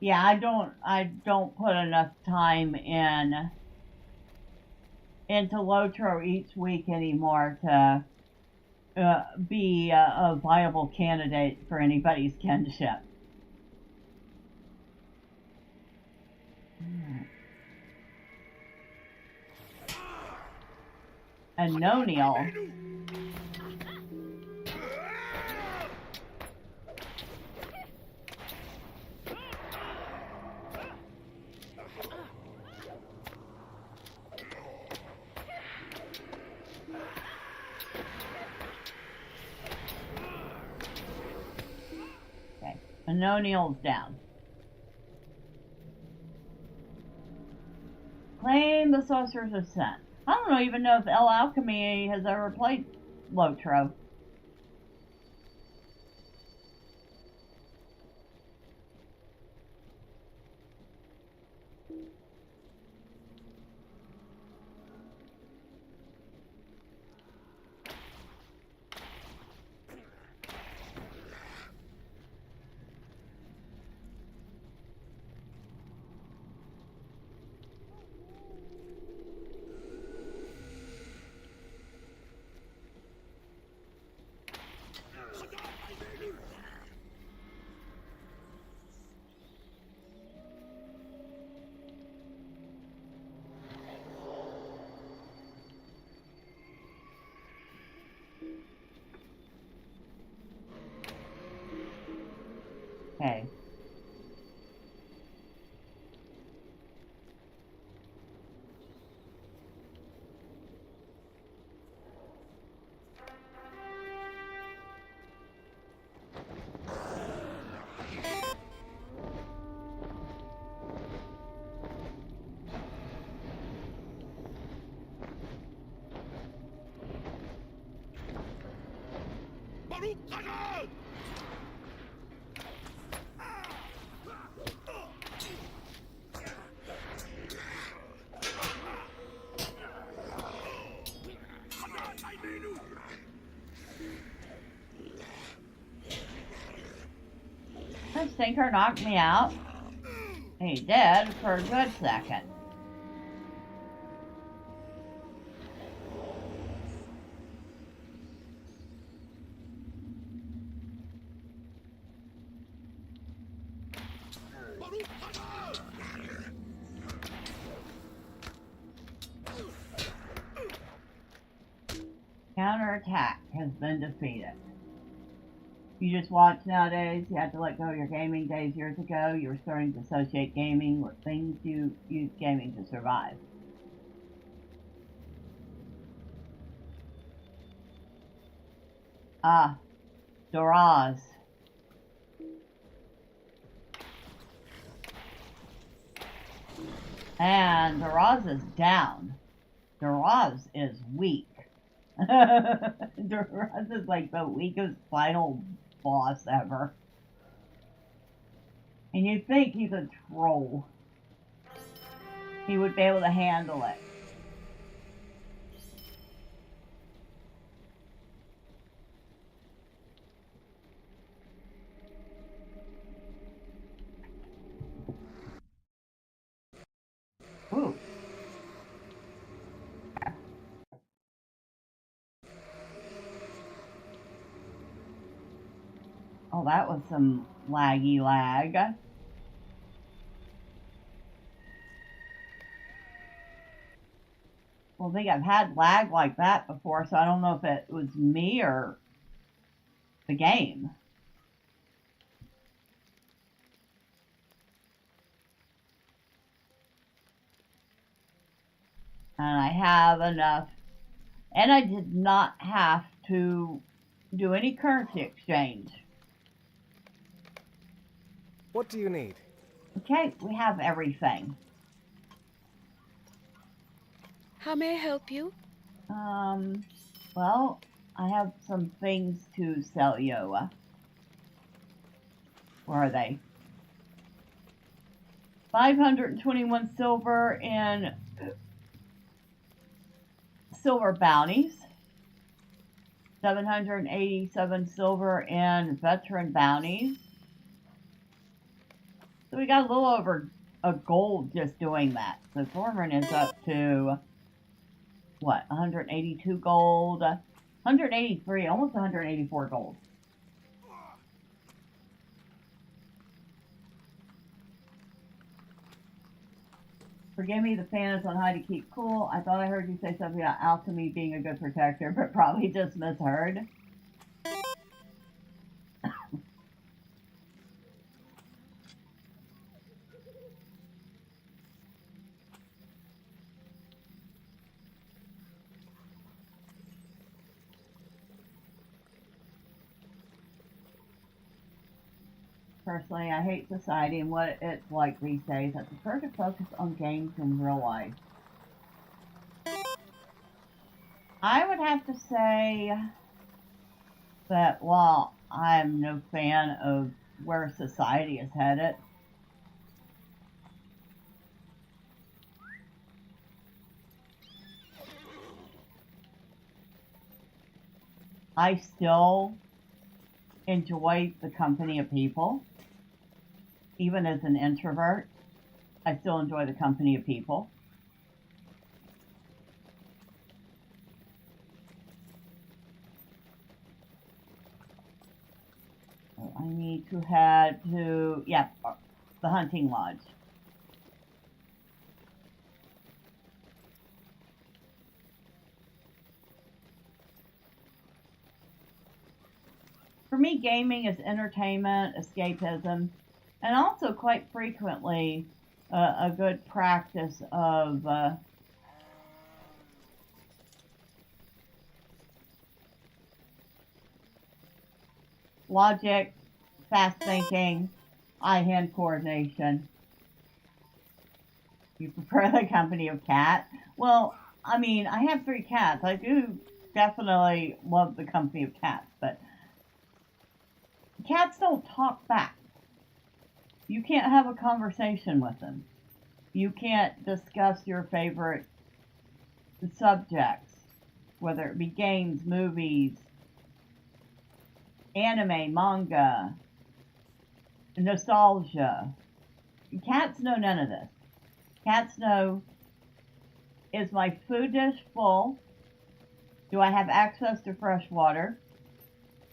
C: Yeah, I don't put enough time into LOTRO each week anymore to be a viable candidate for anybody's kinship. And no, Neil. Okay, Anoniel's down. Claim the Sorcerer's Ascent. I don't even know if El Alchemy has ever played LOTRO. Okay. That stinker knocked me out. He did for a good second. Counterattack has been defeated. You just watch nowadays, you had to let go of your gaming days years ago. You were starting to associate gaming with things you use gaming to survive. Ah, Doraz. And Doraz is down. Doraz is weak. Doraz is like the weakest final boss ever. And you'd think he's a troll. He would be able to handle it. Ooh. Oh, that was some laggy lag. Well, I think I've had lag like that before, so I don't know if it was me or the game. And I have enough And I did not have to do any currency exchange.
H: What do you need?
C: Okay, we have everything.
G: How may I help you?
C: Well, I have some things to sell you. Where are they? 521 silver in silver bounties. 787 silver in veteran bounties. So we got a little over a gold just doing that. So Thormurn is up to, what, 182 gold? 183, almost 184 gold. Forgive me, the fan is on high to keep cool. I thought I heard you say something about alchemy being a good protector, but probably just misheard. Personally, I hate society and what it's like these days. I prefer to focus on games in real life. I would have to say that while I'm no fan of where society is headed, I still enjoy the company of people. Even as an introvert, I still enjoy the company of people. So I need to head to, yeah, the hunting lodge. For me, gaming is entertainment, escapism, and also quite frequently a good practice of logic, fast thinking, eye-hand coordination. You prefer the company of cat? Well, I mean, I have 3 cats. I do definitely love the company of cats, but cats don't talk back. You can't have a conversation with them. You can't discuss your favorite subjects, whether it be games, movies, anime, manga, nostalgia. Cats know none of this. Cats know, is my food dish full? Do I have access to fresh water?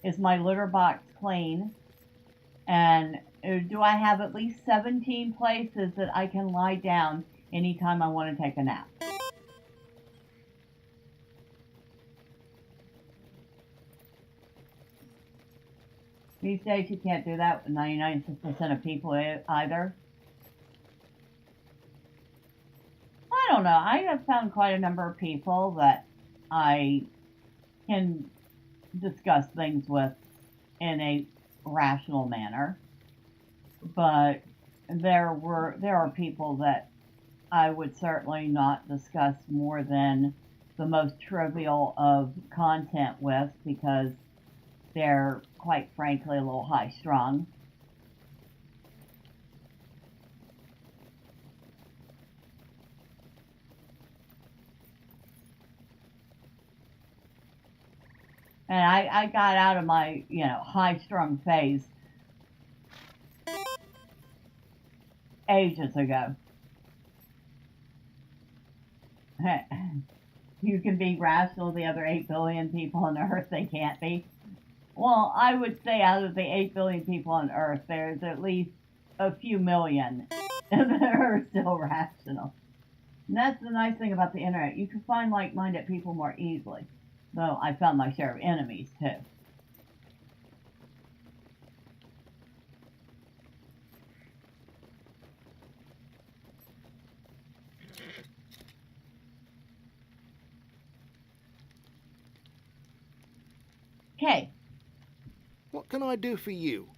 C: Is my litter box clean? And do I have at least 17 places that I can lie down anytime I want to take a nap? These days you can't do that with 99% of people either. I don't know. I have found quite a number of people that I can discuss things with in a rational manner. But there are people that I would certainly not discuss more than the most trivial of content with, because they're quite frankly a little high strung. And I got out of my, high strung phase ages ago. You can be rational, the other 8 billion people on Earth, they can't be. Well, I would say out of the 8 billion people on Earth, there's at least a few million that are still rational. And that's the nice thing about the internet. You can find like-minded people more easily. Though I found my share of enemies, too.
B: can I do for you?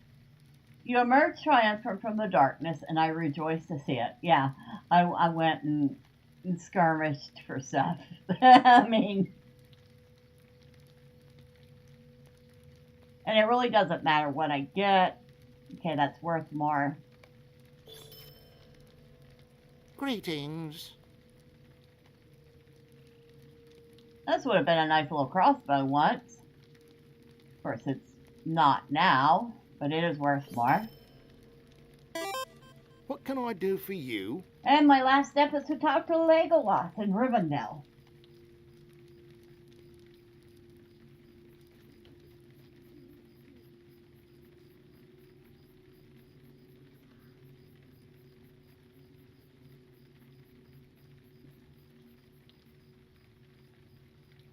C: You emerged triumphant from the darkness, and I rejoiced to see it. Yeah, I went and skirmished for stuff. I mean, and it really doesn't matter what I get. Okay, that's worth more.
B: Greetings.
C: This would have been a nice little crossbow once. Of course, it's not now, but it is worth more.
B: What can I do for you?
C: And my last step is to talk to Legolas in Rivendell.